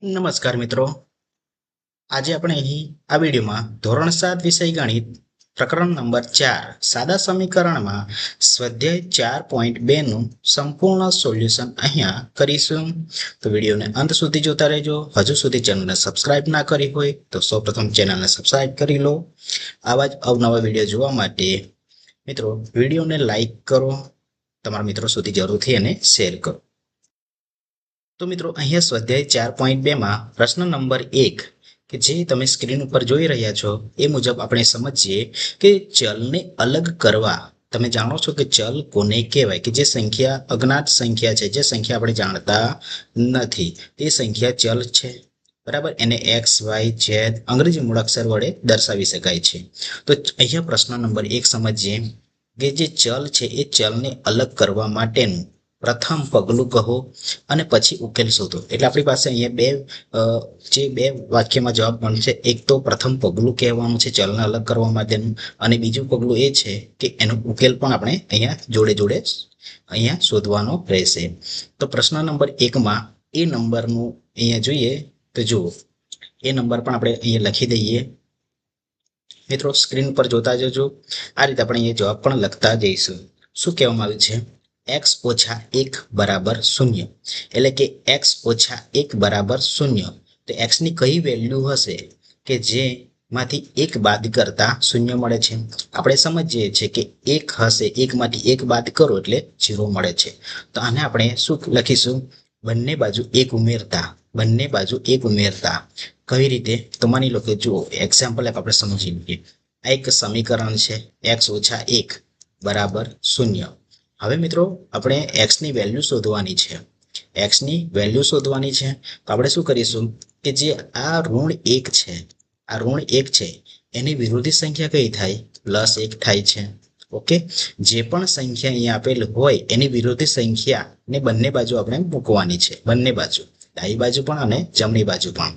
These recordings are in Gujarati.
નમસ્કાર મિત્રો, આજે આપણે અહીં આ વિડીયોમાં ધોરણ 7 વિષય ગણિત પ્રકરણ નંબર 4 સાદા સમીકરણમાં સ્વાધ્યાય 4.2 નું સંપૂર્ણ સોલ્યુશન અહીંયા કરીશું. તો વિડીયોને અંત સુધી જોતા રહેજો. હજુ સુધી ચેનલને સબસ્ક્રાઇબ ના કરી હોય તો સૌપ્રથમ ચેનલને સબસ્ક્રાઇબ કરી લો. આવા જ અવનવા વિડીયો જોવા માટે મિત્રો વિડીયોને લાઈક કરો, તમારા મિત્રો સુધી જરૂરથી એને શેર કરો. તો મિત્રો અહીંયા સ્વાધ્યાય 4.2 માં પ્રશ્ન નંબર 1 કે જે તમે સ્ક્રીન ઉપર જોઈ રહ્યા છો એ મુજબ આપણે સમજીએ કે ચલને અલગ કરવા. તમે જાણો છો કે ચલ કોને કહેવાય? કે જે સંખ્યા અજ્ઞાત સંખ્યા છે, જે સંખ્યા આપણે જાણતા નથી, તે સંખ્યા ચલ છે. બરાબર, એને x y z અંગ્રેજી મૂળાક્ષર વડે દર્શાવી શકાય છે. તો અહીંયા પ્રશ્ન નંબર 1 સમજીએ કે જે ચલ છે એ ચલને અલગ કરવા માટેનું પ્રથમ પગલું કહો અને પછી ઉકેલ શોધો. એટલે આપણી પાસે અહીંયા બે વાક્યમાં જવાબ મળશે. એક તો પ્રથમ પગલું કહેવાનું છે ચલને અલગ કરવા માટેનું, અને બીજું પગલું એ છે કે એનો ઉકેલ પણ આપણે અહીંયા જોડે જોડે અહીંયા શોધવાનો રહેશે. તો પ્રશ્ન નંબર 1માં એ નંબરનું અહીંયા જોઈએ તો જુઓ, એ નંબર પણ આપણે અહીંયા લખી દઈએ. મિત્રો સ્ક્રીન પર જોતા જજો. આ રીતે આપણે અહીંયા જવાબ પણ લખતા જઈશું. શું કહેવામાં આવ્યું છે? x ઓછા 1 બરાબર 0, એટલે કે x ઓછા 1 બરાબર 0. તો x ની કઈ વેલ્યુ હશે કે જેમાંથી 1 બાદ કરતા 0 મળે છે? આપણે સમજીએ છીએ કે 1 હશે, 1 માંથી 1 બાદ કરો એટલે 0 મળે છે. તો આને આપણે શું લખીશું? બંને બાજુ 1 ઉમેરતા, બંને બાજુ 1 ઉમેરતા. કઈ રીતે? તો માની લો કે જુઓ, એક્ઝામ્પલ આપણે સમજી લઈએ. આ એક સમીકરણ છે, x ઓછા 1 બરાબર 0. હવે મિત્રો આપણે x ની વેલ્યુ શોધવાની છે. x ની વેલ્યુ શોધવાની છે તો આપણે શું કરીશું કે જે આ ઋણ 1 છે, આ ઋણ 1 છે એની વિરોધી સંખ્યા કઈ થાય? +1 થાય છે. ઓકે, જે પણ સંખ્યા અહીંયા આપેલ હોય એની વિરોધી સંખ્યા ને બંને બાજુ આપણે મૂકવાની છે, બંને બાજુ, ડાબી બાજુ પણ અને જમણી બાજુ પણ.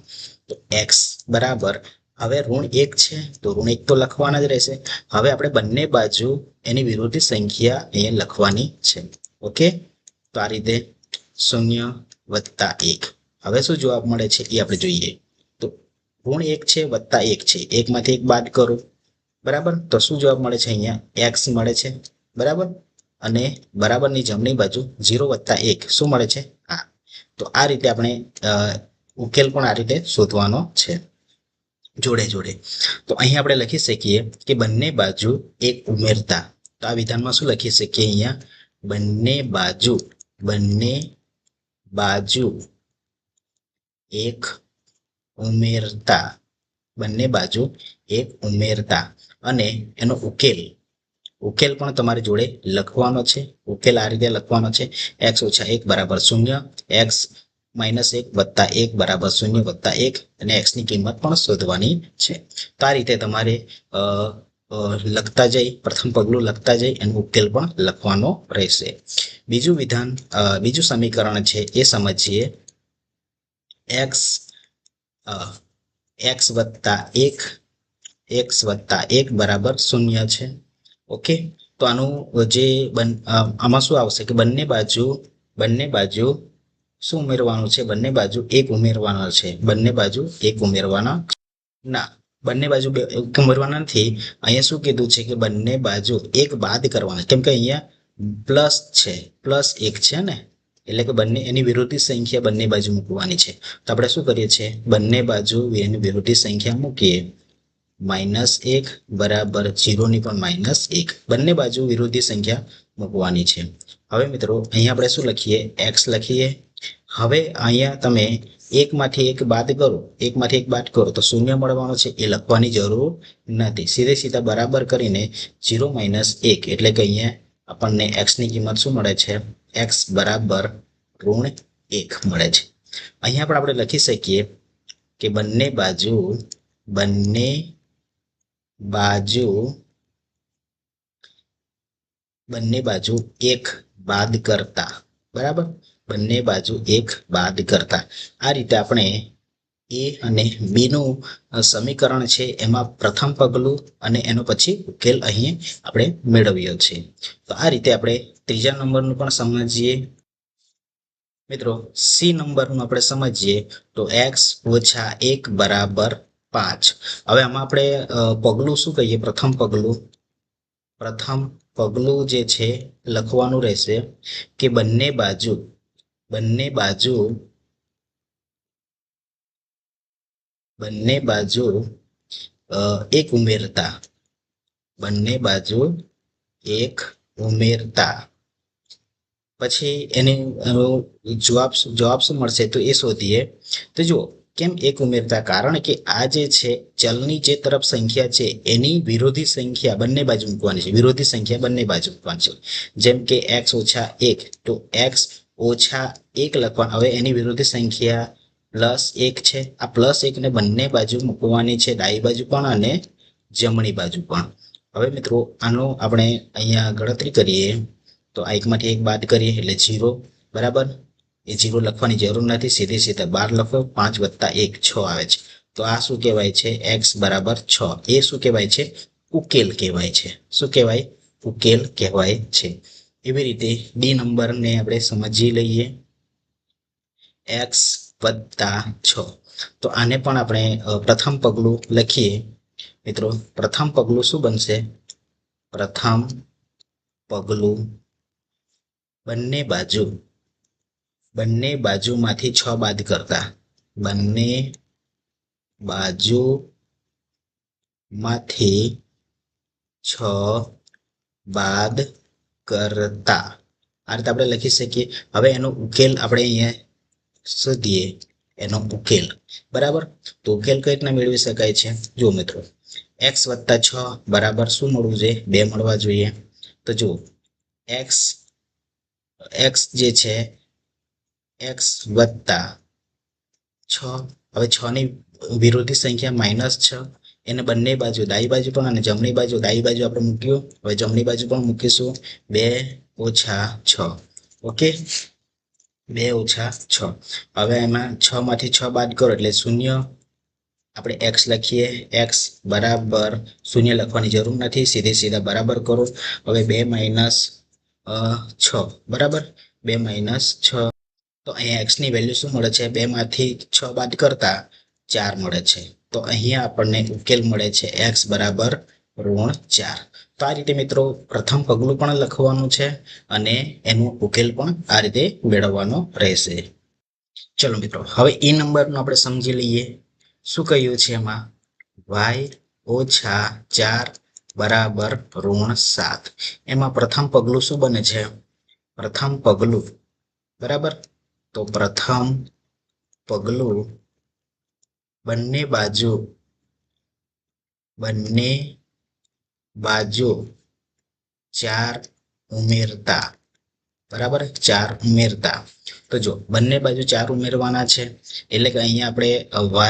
તો x બરાબર, હવે ઋણ 1 છે તો ઋણ 1 તો લખવાના જ રહેશે. હવે આપણે બંને બાજુ એની વિરોધી સંખ્યા અહીંયા લખવાની છે. ઓકે, તો આ રીતે 0 + 1. હવે શું જવાબ મળે છે એ આપણે જોઈએ. તો ઋણ 1 છે વત્તા 1 છે, 1 માંથી 1 બાદ કરો. બરાબર, તો શું જવાબ મળે છે? અહીંયા x મળે છે. બરાબર, અને બરાબરની જમણી બાજુ 0 + 1 શું મળે છે? આ. તો આ રીતે આપણે ઉકેલ પણ આ રીતે શોધવાનો છે જોડે જોડે. તો અહીં આપણે લખી શકીએ કે બંને બાજુ 1 ઉમેરતા. તો આ વિધાનમાં શું લખી શકીએ? અહીંયા બંને બાજુ 1 ઉમેરતા, બંને બાજુ 1 ઉમેરતા. અને એનો ઉકેલ પણ તમારી જોડે લખવાનો છે. ઉકેલ આ રીતે લખવાનો છે, x ઓછા 1 બરાબર 0, x - 1 વત્તા 1 બરાબર 0 વત્તા 1, અને x ની કિંમત પણ શોધવાની છે. તો આ રીતે તમારે લખતા જઈ, પ્રથમ પગલું લખતા જઈ એનો ઉકેલ પણ લખવાનો રહેશે. બીજું વિધાન, બીજું સમીકરણ છે એ સમજીએ. x વત્તા 1 બરાબર 0 છે. ઓકે, તો આનું જે આમાં શું આવશે કે બંને બાજુ શું ઉમેરવાનું છે? બંને બાજુ 1 ઉમેરવાના છે. બંને બાજુ 1 ઉમેરવાના ના, બંને બાજુ 1 ઉમેરવાના નથી. અહીંયા શું કીધું છે કે બંને બાજુ 1 બાદ કરવાના, કેમ કે અહીંયા પ્લસ છે, +1 છે ને, એટલે કે બંને એની વિરોધી સંખ્યા બંને બાજુ મૂકવાની છે. તો આપણે શું કરીએ છીએ? બંને બાજુ એની વિરોધી સંખ્યા મૂકીએ. -1 બરાબર 0 ની પણ -1, બંને બાજુ વિરોધી સંખ્યા મૂકવાની છે. હવે મિત્રો અહીંયા આપણે શું લખીએ? x લખીએ. હવે અહીંયા તમે 1 માંથી 1 બાદ કરો, 1 માંથી 1 બાદ કરો તો 0 મળવાનો છે, એ લખવાની જરૂર નથી. સીધા બરાબર કરીને 0 - 1, એટલે કે અહીંયા આપણને x ની કિંમત શું મળે છે? x બરાબર ઋણ 1 મળે છે. અહીંયા પણ આપણે લખી શકીએ કે બંને બાજુ 1 બાદ કરતા. બરાબર, બંને બાજુ 1 બાદ કરતા. આ રીતે આપણે a અને b નું સમીકરણ છે એમાં પ્રથમ પગલું અને એનો પછી ઉકેલ અહીં આપણે મેળવ્યો છે. તો આ રીતે આપણે ત્રીજા નંબરનું પણ સમજીએ. મિત્રો સી નંબરનું આપણે સમજીએ તો x ઓછા 1 બરાબર 5. હવે આમાં આપણે પગલું શું કહીએ? પ્રથમ પગલું જે છે લખવાનું રહેશે કે બંને બાજુ એક ઉમેરતા, પછી એને જવાબ શું મળશે તો એ શોધીએ. તો જુઓ કેમ એક ઉમેરતા? કારણ કે આ જે છે ચલની જે તરફ સંખ્યા છે એની વિરોધી સંખ્યા બંને બાજુ મૂકવાની છે. જેમ કે x ઓછા 1 તો x ઓછા 1 લખવાનું. હવે એની વિરોધી સંખ્યા +1 છે. આ +1 ને બંને બાજુ મૂકવાની છે, ડાબી બાજુ પણ અને જમણી બાજુ પણ. હવે મિત્રો આનો આપણે અહીંયા ગણતરી કરીએ તો આ એકમાંથી એક બાદ કરીએ એટલે 0 બરાબર. એ 0 લખવાની જરૂર નથી, સીધા 12 લખો. 5 + 1 6 આવે છે. તો આ શું કહેવાય છે? x બરાબર 6. એ શું કહેવાય છે? ઉકેલ કહેવાય છે. શું કહેવાય? ઉકેલ કહેવાય છે. એવી રીતે ડી નંબરને આપણે સમજી લઈએ, x + 6. તો આને પણ આપણે પ્રથમ પગલું લખીએ મિત્રો. પ્રથમ પગલું શું બનશે? પ્રથમ પગલું બંને બાજુમાંથી 6 બાદ કરતા, આ રીતે આપણે લખી શકીએ. હવે એનો ઉકેલ આપણે અહીંયા શોધીએ, એનો ઉકેલ બરાબર. તો ઉકેલ કઈ રીતના મેળવી શકાય છે? જુઓ મિત્રો, x + 6 બરાબર શું મળવું જોઈએ? 2 મળવા જોઈએ. તો જુઓ x જે છે x + 6. હવે 6 ની વિરોધી સંખ્યા -6. એને બંને બાજુ, ડાબી બાજુ પણ અને જમણી બાજુ. ડાબી બાજુ આપણે મૂક્યું, હવે જમણી બાજુ પણ મૂકીશું. 2 - 6. ઓકે, 2 - 6. હવે એમાં 6 માંથી 6 બાદ કરો એટલે 0. આપણે x લખીએ, x બરાબર 0 લખવાની જરૂર નથી, સીધા બરાબર કરો. હવે 2 - 6 બરાબર. 2 - 6. તો અહીંયા x ની વેલ્યુ શું મળે છે? 2 માંથી 6 બાદ કરતા 4 મળે છે. તો અહીંયા આપણને ઉકેલ મળે છે x બરાબર -4. તો આ રીતે મિત્રો પ્રથમ પગલું પણ લખવાનું છે અને એનો ઉકેલ પણ આ રીતે મેળવવાનો રહેશે. ચલો મિત્રો, હવે એ નંબરનું આપણે સમજી લઈએ. શું કહ્યું છે એમાં? y ઓછા 4 બરાબર -7. એમાં પ્રથમ પગલું શું બને છે? પ્રથમ પગલું બરાબર. તો પ્રથમ પગલું બંને બાજુ 4 ઉમેરતા, બરાબર. 4 ઉમેરતા. તો જો બંને બાજુ 4 ઉમેરવાના છે એટલે કે અહીંયા આપણે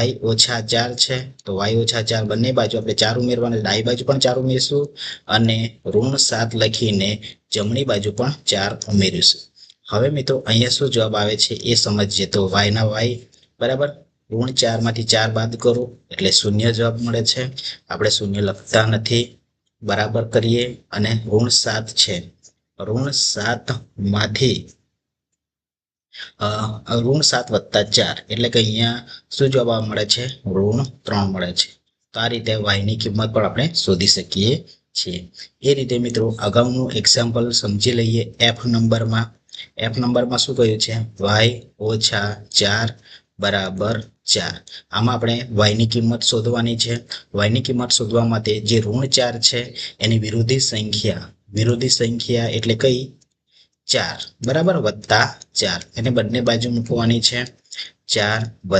y ઓછા 4 છે તો y ઓછા 4 બંને બાજુ આપણે 4 ઉમેરવાના, ડાબી બાજુ પણ 4 ઉમેરશું અને -7 લખીને જમણી બાજુ પણ 4 ઉમેરીશું. હવે મિત્રો અહીંયા શું જવાબ આવે છે એ સમજીએ. તો y ના y બરાબર. -4 માંથી 4 બાદ કરો એટલે 0 જવાબ મળે છે. આપણે 0 લખતા નથી, બરાબર કરીએ અને -7 છે. -7 માંથી -7 + 4 એટલે કે અહીંયા શું જવાબ મળે છે? -3 મળે છે. તો આ રીતે y ની કિંમત પણ આપણે શોધી શકીએ છીએ. એ રીતે મિત્રો અગાઉનું એક્ઝામ્પલ સમજી લઈએ. f નંબરમાં શું કહ્યું છે? y ઓછા 4 બરાબર 4. આમાં આપણે y ની કિંમત શોધવાની છે. y ની કિંમત શોધવા માટે જે -4 છે એની વિરોધી સંખ્યા એટલે કઈ? 4 બરાબર, +4. એને બંને બાજુ મૂકવાની છે. 4 +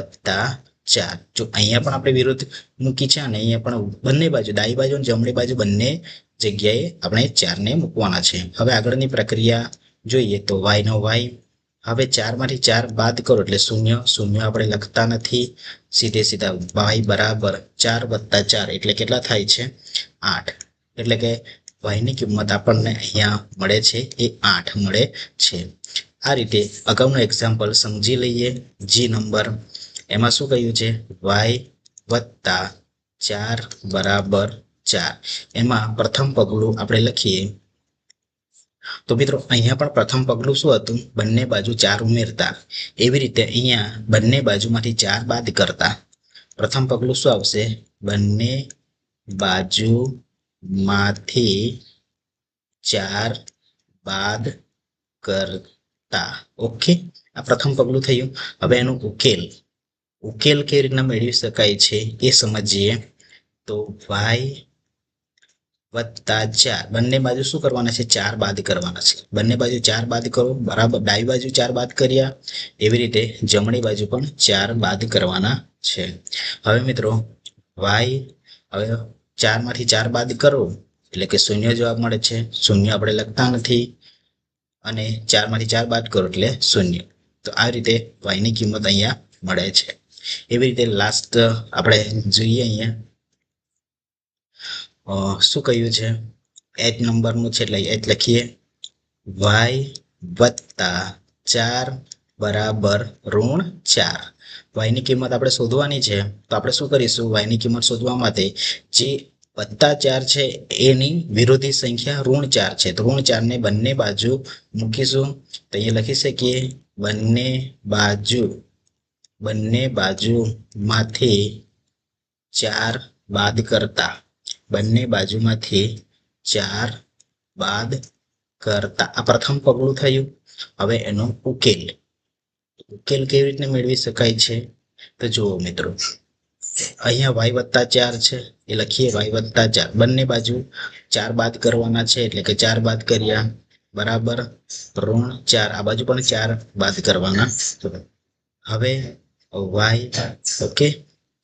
4. જો અહીંયા પણ આપણે વિરુદ્ધ મૂકી છે અને અહીંયા પણ બંને બાજુ, ડાબી બાજુ અને જમણી બાજુ બંને જગ્યાએ આપણે 4 ને મૂકવાના છે. હવે આગળની પ્રક્રિયા જોઈએ તો y નો y. હવે 4 માંથી 4 બાદ કરો એટલે 0 આપણે લખતા નથી, સીધા y બરાબર 4 + 4 એટલે કેટલા થાય છે? 8. એટલે કે y ની કિંમત આપણને અહીંયા મળે છે એ 8 મળે છે. આ રીતે અગાઉનું એક્ઝામ્પલ સમજી લઈએ. જી નંબર, એમાં શું કહ્યું છે? y + 4 બરાબર 4. એમાં પ્રથમ પગલું આપણે લખીએ તો મિત્રો અહીંયા પણ પ્રથમ પગલું શું હતું? બંને બાજુ 4 ઉમેરતા. એવી રીતે અહીંયા બંને બાજુમાંથી 4 બાદ કરતા. પ્રથમ પગલું શું આવશે? બંને બાજુમાંથી 4 બાદ કરતા. ઓકે, આ પ્રથમ પગલું થયું. હવે એનું ઉકેલ કેવી રીતના મેળવી શકાય છે એ સમજીએ. તો y વત્તા 4, બંને બાજુ શું કરવાના છે? 4 બાદ કરવાના છે. બંને બાજુ 4 બાદ કરો, બરાબર. ડાબી બાજુ 4 બાદ કર્યા, એવી રીતે જમણી બાજુ પણ 4 બાદ કરવાના છે. હવે મિત્રો y, હવે 4 માંથી 4 બાદ કરો એટલે કે 0 જવાબ મળે છે. 0 આપણે લખતા નથી, અને 4 માંથી 4 બાદ કરો એટલે 0. તો આ રીતે y ની કિંમત અહીંયા મળે છે. એવી રીતે લાસ્ટ આપણે જોઈએ અહીંયા શું કહ્યું છે? h નંબરનું છે એટલે h લખીએ. y વત્તા 4 બરાબર -4. y ની કિંમત આપણે શોધવાની છે. તો આપણે શું કરીશું? y ની કિંમત શોધવા માટે જે +4 છે એની વિરોધી સંખ્યા -4 છે. તો -4 ને બંને બાજુ મૂકીશું. તો અહીંયા લખી શકીએ બંને બાજુમાંથી 4 બાદ કરતા. બંને બાજુમાંથી 4 બાદ કરતા. આ પ્રથમ પગલું થયું. હવે એનો ઉકેલ કેવી રીતે મેળવી શકાય છે? તો જુઓ મિત્રો, અહીંયા y વત્તા 4 છે એ લખીએ. y વત્તા 4, બંને બાજુ 4 બાદ કરવાના છે એટલે કે 4 બાદ કર્યા, બરાબર. -4, આ બાજુ પણ 4 બાદ કરવાના. હવે y, ઓકે,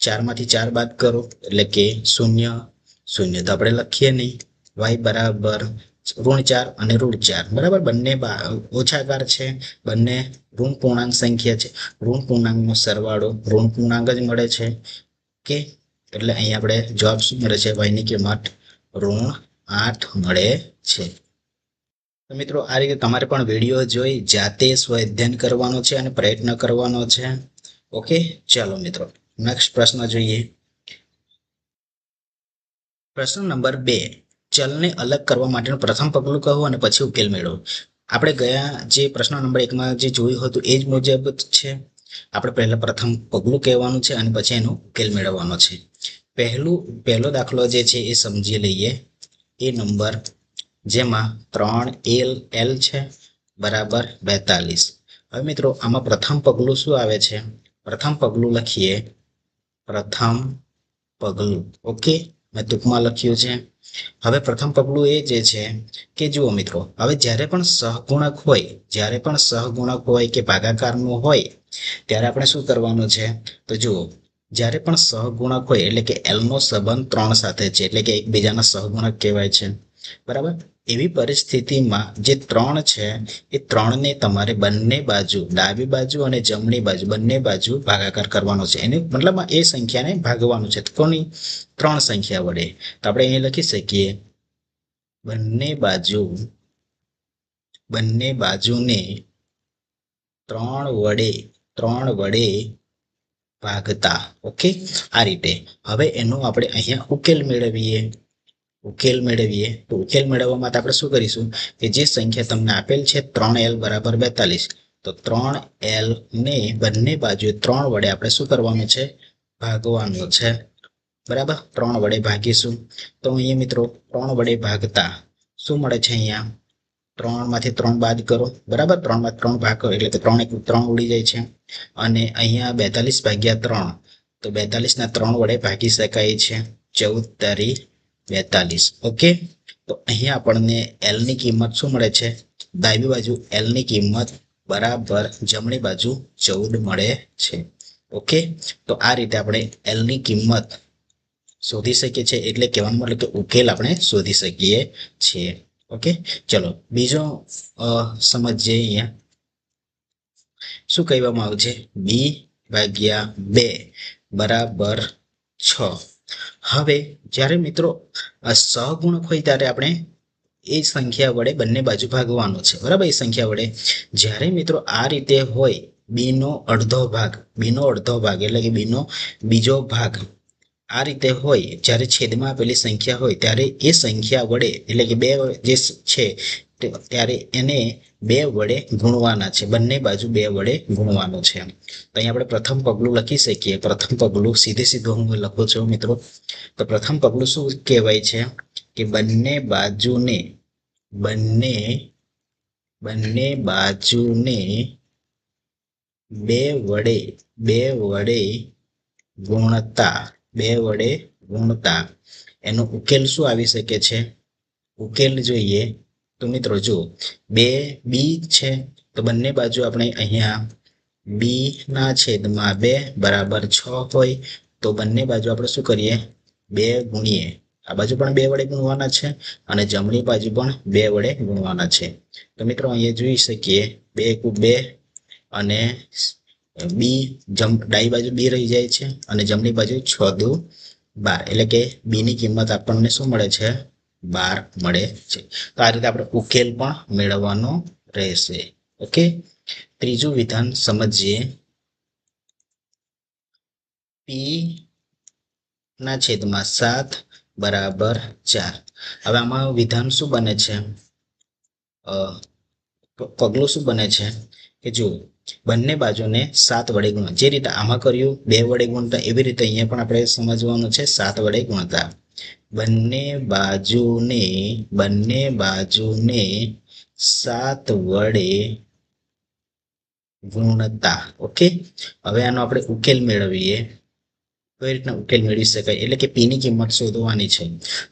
4 માંથી 4 બાદ કરો એટલે કે 0. તો આપણે લખીએ નહીં. y બરાબર -4 અને √4, બરાબર. બંને ઓછાકાર છે, બંને ઋણ પૂર્ણાંક સંખ્યા છે. ઋણ પૂર્ણાંકનો સરવાળો ઋણ પૂર્ણાંક જ મળે છે. ઓકે, એટલે અહીંયા આપણે જવાબ શું મળે છે? y ની કિંમત -8 મળે છે. તો મિત્રો આ રીતે તમારે પણ વિડીયો જોઈ જાતે સ્વઅધ્યયન કરવાનો છે અને પ્રયત્ન કરવાનો છે. ઓકે, ચાલો મિત્રો નેક્સ્ટ પ્રશ્ન જોઈએ. પ્રશ્ન નંબર 2, ચલને અલગ કરવા માટેનું પ્રથમ પગલું કહો અને પછી ઉકેલ મેળવો. આપણે ગયા જે પ્રશ્ન નંબર 1માં જે જોયું હતું એ જ મુજબ છે. આપણે પહેલા પ્રથમ પગલું કહેવાનું છે અને પછી એનો ઉકેલ મેળવવાનો છે. પહેલો દાખલો જે છે એ સમજી લઈએ. એ નંબર જેમાં 3l છે બરાબર 42. હવે મિત્રો આમાં પ્રથમ પગલું શું આવે છે? પ્રથમ પગલું લખીએ. પ્રથમ પગલું, ઓકે, મેં ટૂંકમાં લખ્યું છે. હવે પ્રથમ પગલું એ જે છે કે જુઓ મિત્રો, હવે જ્યારે પણ સહગુણક હોય કે ભાગાકારનું હોય ત્યારે આપણે શું કરવાનું છે? તો જુઓ, જ્યારે પણ સહગુણક હોય એટલે કે l નો સંબંધ 3 સાથે છે, એટલે કે એકબીજાના સહગુણક કહેવાય છે, બરાબર. એવી પરિસ્થિતિમાં જે 3 છે એ 3 ને તમારે બંને બાજુ, ડાબી બાજુ અને જમણી બાજુ, બંને બાજુ ભાગાકાર કરવાનો છે. એને મતલબ એ સંખ્યાને ભાગવાનું છે. કોની? 3 સંખ્યા વડે. તો આપણે અહીં લખી શકીએ બંને બાજુને 3 વડે ભાગતા. ઓકે, આ રીતે. હવે એનો આપણે અહીંયા ઉકેલ મેળવીએ. તો ઉકેલ મેળવવા માટે આપણે શું કરીશું કે જે સંખ્યા તમને આપેલ છે 3l બરાબર 42, તો 3l ને બંને બાજુ 3 વડે આપણે શું કરવાનું છે? ભાગવાનું છે, બરાબર. 3 વડે ભાગીશું. તો અહીંયા મિત્રો 3 વડે ભાગતા શું મળે છે? અહીંયા 3 માંથી 3 બાદ કરો, બરાબર. 3 માંથી 3 ભાગો એટલે કે 3 ઉડી જાય છે. અને અહીંયા 42 ભાગ્યા 3, તો 42 ના 3 વડે ભાગી શકાય છે. 14 તારી 42. ઓકે, તો અહીંયા આપણને l ની કિંમત શું મળે છે? ડાબી બાજુ l ની કિંમત બરાબર જમણી બાજુ 14 મળે છે. ઓકે, તો આ રીતે આપણે l ની કિંમત શોધી શકીએ છીએ, એટલે કહેવાનો મતલબ કે ઉકેલ આપણે શોધી શકીએ છીએ. ઓકે, ચલો બીજો સમજીએ. અહીંયા શું કહેવામાં આવ્યું છે? b/2 બરાબર 6. હવે જ્યારે મિત્રો સહગુણક હોય ત્યારે આપણે એ સંખ્યા વડે બંને બાજુ ભાગવાનું છે, બરાબર. એ સંખ્યા વડે જ્યારે મિત્રો આ રીતે હોય b નો અડધો ભાગ એટલે કે b નો બીજો ભાગ આ રીતે હોય જ્યારે છેદમાં આપેલી સંખ્યા હોય ત્યારે એ સંખ્યા વડે એટલે કે બે જે છે ત્યારે એને બે વડે ગુણવાના છે, બંને બાજુ બે વડે ગુણવાનું છે. તો અહીં આપણે પ્રથમ પગલું લખી શકીએ. પ્રથમ પગલું સીધું હું લખું છું મિત્રો. તો પ્રથમ પગલું શું કહેવાય છે કે બંને બાજુને બે વડે ગુણતા એનો ઉકેલ શું આવી શકે છે? ઉકેલ જોઈએ તો મિત્રો જો બે બી છે તો બંને બાજુ આપણે અહીંયા બી ના છેદમાં 2 બરાબર 6 હોય તો બંને બાજુ આપણે શું કરીએ? 2 ગુણીએ. આ બાજુ પણ 2 વડે ગુણવાના છે અને જમણી બાજુ પણ 2 વડે ગુણવાના છે. તો મિત્રો અહીંયા જોઈ શકીએ 2 × 2 અને બી ડાબી બાજુ બી રહી જાય છે અને જમણી બાજુ 6 દુ 12 એટલે કે બી ની કિંમત આપણને શું મળે છે? 12 મળે છે. તો આ રીતે આપણે ઉકેલ પણ મેળવવાનો રહેશે. ઓકે, ત્રીજું વિધાન સમજીએ. પી ના છેદમાં 7 બરાબર 4. હવે આમાં વિધાન શું બને છે? પગલું શું બને છે કે જો બંને બાજુને 7 વડે ગુણતા, જે રીતે આમાં કર્યું 2 વડે ગુણતા એવી રીતે અહીંયા પણ આપણે સમજવાનું છે 7 વડે ગુણતા. બંને બાજુને 7 વડે ગુણતા. ઓકે, હવે આનો આપણે ઉકેલ મેળવીએ. કઈ રીતના ઉકેલ મેળવી શકાય એટલે કે પી ની કિંમત શોધવાની છે.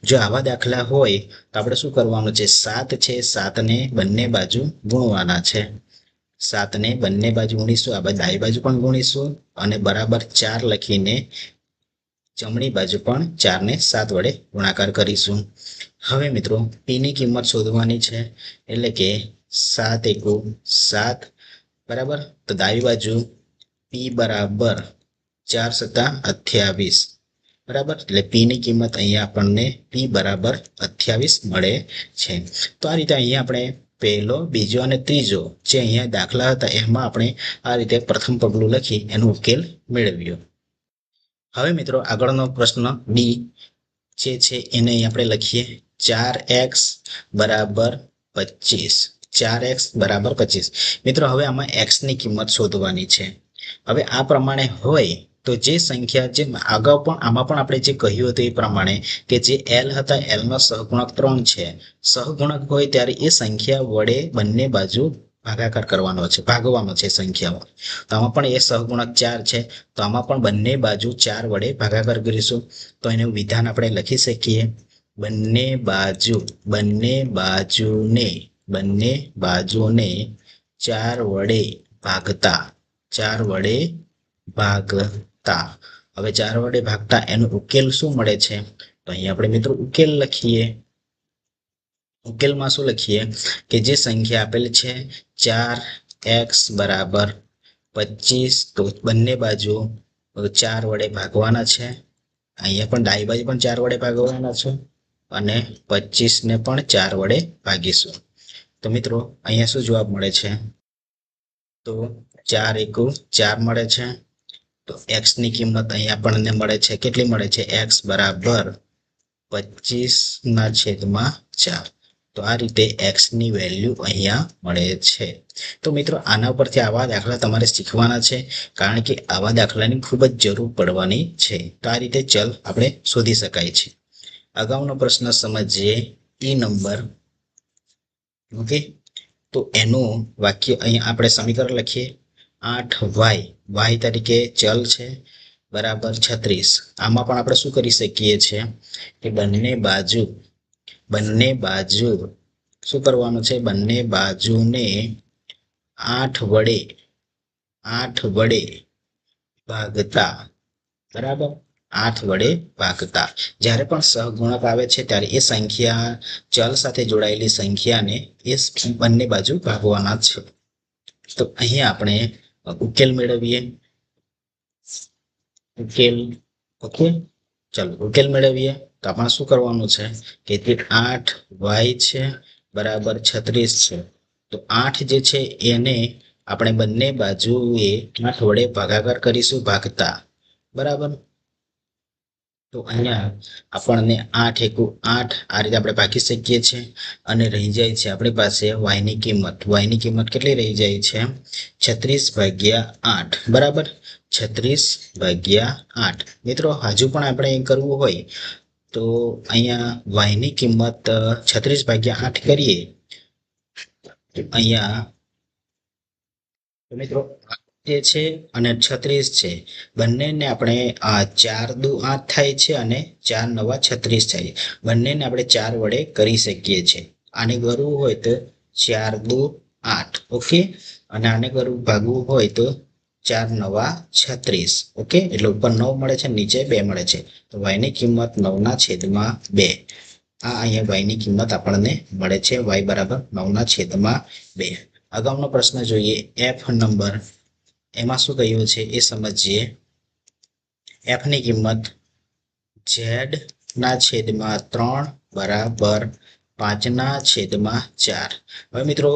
જો આવા દાખલા હોય તો આપણે શું કરવાનું છે? 7 છે, 7 ને બંને બાજુ ગુણવાના છે. 7 ને બંને બાજુ ગુણીશું, આ ડાબી બાજુ પણ ગુણીશું અને બરાબર 4 લખીને જમણી બાજુ પણ 4 ને 7 વડે ગુણાકાર કરીશું. હવે મિત્રો પી ની કિંમત શોધવાની છે એટલે કે 7 × 7 બરાબર. તો ડાબી બાજુ પી બરાબર 4 × 7 = 28 બરાબર. એટલે પી ની કિંમત અહીંયા આપણને પી બરાબર 28 મળે છે. તો આ રીતે અહીંયા આપણે પહેલો, બીજો અને ત્રીજો જે અહીંયા દાખલા હતા એમાં આપણે આ રીતે પ્રથમ પગલું લખી એનો ઉકેલ મેળવ્યો. હવે મિત્રો આગળનો પ્રશ્ન ડી જે છે એને અહીં આપણે લખીએ. 4x બરાબર 25. 4x બરાબર 25. મિત્રો હવે આમાં x ની કિંમત શોધવાની છે. હવે આ પ્રમાણે હોય તો જે સંખ્યા જે અગાઉ પણ આમાં પણ આપણે જે કહ્યું હતું એ પ્રમાણે કે જે l હતા l નો સહગુણક 3 છે. સહગુણક હોય ત્યારે એ સંખ્યા વડે બંને બાજુ ભાગાકાર કરવાનો છે, ભાગવાનો છે સંખ્યાઓ. તો આમાં પણ એ સહગુણક 4 છે તો આમાં પણ બંને બાજુ 4 વડે ભાગાકાર કરીશું. તો એનું વિધાન આપણે લખી શકીએ. બંને બાજુને 4 વડે ભાગતા. હવે 4 વડે ભાગતા એનો ઉકેલ શું મળે છે? તો અહીંયા આપણે મિત્રો ઉકેલ લખીએ. ઉકેલમાં શું લખીએ કે જે સંખ્યા આપેલ છે 4x બરાબર 25 તો બંને બાજુ 4 વડે ભાગવાના છે. અહીંયા પણ ડાબી બાજુ પણ 4 વડે ભાગવાના છે અને 25 ને પણ 4 વડે ભાગીશું. તો મિત્રો અહીંયા શું જવાબ મળે છે? તો 4 × 4 મળે છે. તો x ની કિંમત અહીંયા આપણને મળે છે. કેટલી મળે છે? x બરાબર 25/4. તો આ રીતે x ની વેલ્યુ અહીંયા મળે છે. તો મિત્રો આના પરથી આવા દાખલા તમારે શીખવાના છે કારણ કે આવા દાખલાની ખૂબ જ જરૂર પડવાની છે. તો આ રીતે ચલ આપણે શોધી શકાય છે. અગાઉનો પ્રશ્ન સમજીએ. ઈ નંબર. ઓકે, તો એનું વાક્ય અહીંયા આપણે સમીકરણ લખીએ. 8y તરીકે ચલ છે બરાબર 36. આમાં પણ આપણે શું કરી શકીએ છીએ કે બંને બાજુ શું કરવાનું છે? બંને બાજુને 8 વડે ભાગતા. બરાબર, 8 વડે ભાગતા. જ્યારે પણ સહગુણક આવે છે ત્યારે એ સંખ્યા ચલ સાથે જોડાયેલી સંખ્યાને એ બંને બાજુ ભાગવાના છે. તો અહીંયા આપણે ઉકેલ મેળવીએ. ઉકેલ મેળવીએ તો આપણે શું કરવાનું છે કે 8y છે બરાબર 36 છે. તો 8 જે છે એને આપણે બંને બાજુએ 8 વડે ભાગાકાર કરીશું ભાગતા. બરાબર. તો અહીંયા આપણને 8 એકુ 8 આ રીતે આપણે ભાગી શકીએ છીએ અને રહી જાય છે આપણી પાસે y ની કિંમત. y ની કિંમત કેટલી રહી જાય છે? 36/8 બરાબર, 36/8. મિત્રો હજુ પણ આપણે એ કરવું હોય તો અહીંયા y ની કિંમત 36/8 કરીએ. અહીંયા મિત્રો જે છે અને 36 છે, બંનેને આપણે 4 દુ 8 થાય છે અને 4 નવા 36 થાય. બંનેને આપણે 4 વડે કરી શકીએ છીએ. આને કરવું હોય તો 4 દુ 8, ઓકે, અને આને કરવું ભાગવું હોય તો 4 નવા 36, ઓકે. એટલે ઉપર 9 મળે છે, નીચે 2 મળે છે. તો y ની કિંમત 9/2. આ અહીંયા y ની કિંમત આપણને મળે છે, y બરાબર 9/2. અગાઉનો પ્રશ્ન જોઈએ, f નંબર. એમાં શું કહ્યું છે એ સમજીએ. f ની કિંમત z/3 બરાબર 5/4. હવે મિત્રો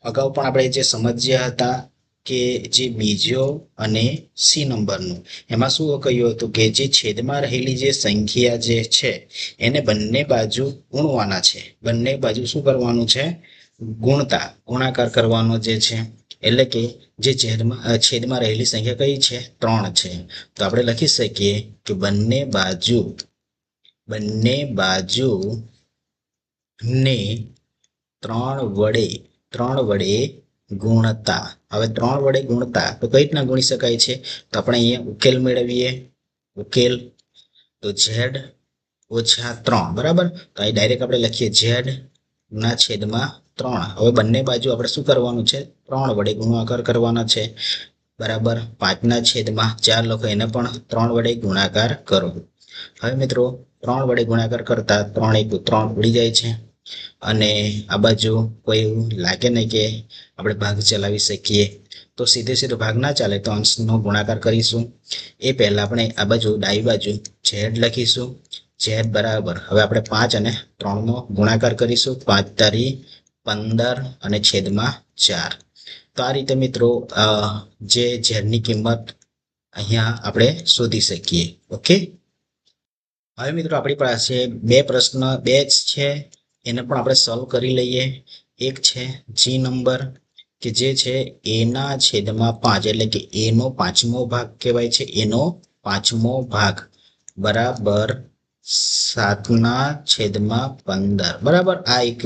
અગાઉ પણ આપણે જે સમજ્યા હતા કે જે બીજો અને સી નંબરનું, એમાં શું કહ્યું હતું કે જે છેદમાં રહેલી જે સંખ્યા જે છે એને બંને બાજુ ગુણવાના છે. બંને બાજુ શું કરવાનું છે? ગુણાકાર કરવાનો જે છે. એટલે કે જે છેદમાં રહેલી સંખ્યા કઈ છે? 3 છે. તો આપણે લખી શકીએ કે બંને બાજુ ને 3 વડે ગુણતા. હવે 3 વડે ગુણતા તો કઈ રીતના ગુણી શકાય છે? તો આપણે અહીંયા ઉકેલ મેળવીએ. ઉકેલ તો z-3 બરાબર. તો અહીં ડાયરેક્ટ આપણે લખીએ z/3. હવે બંને બાજુ આપણે શું કરવાનું છે? 3 વડે ગુણાકાર કરવાના છે, બરાબર. 5/4 લખો, એને પણ 3 વડે ગુણાકાર કરો. હવે મિત્રો 3 વડે ગુણાકાર કરતા 3 એકુ 3 ઉડી જાય છે અને આ બાજુ કોઈ એવું લાગે નહીં કે આપણે ભાગ ચલાવી શકીએ. તો સીધો ભાગ ના ચાલે તો અંશનો ગુણાકાર કરીશું. એ પહેલા આપણે આ બાજુ ડાબી બાજુ z લખીશું. z બરાબર, હવે આપણે 5 અને 3 નો ગુણાકાર કરીશું. 5×3 = 15 અને છેદમાં 4. તો આ રીતે મિત્રો જે z ની કિંમત અહીંયા આપણે શોધી શકીએ, ઓકે. હવે મિત્રો આપણી પાસે બે પ્રશ્ન બે જ છે, એને પણ આપણે સોલ્વ કરી લઈએ. એક છે જી નંબર કે જે છે a/5, એટલે કે a નો 5મો ભાગ કહેવાય છે. a નો 5મો ભાગ બરાબર 7/15 બરાબર. આ એક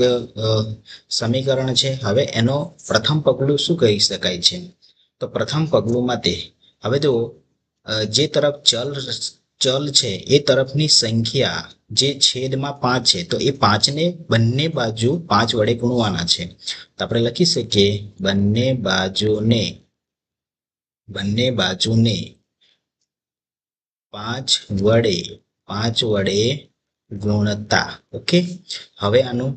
સમીકરણ છે. હવે એનો પ્રથમ પગલું શું કહી શકાય છે? તો પ્રથમ પગલુંમાં તે હવે જો જે તરફ ચલ છે એ તરફની સંખ્યા જે છેદમાં 5 છે, તો એ 5ને બંને બાજુ 5 વડે ગુણવાના છે. તો આપણે લખી શકીએ બંને બાજુને 5 વડે ગુણતા, ઓકે. હવે આનું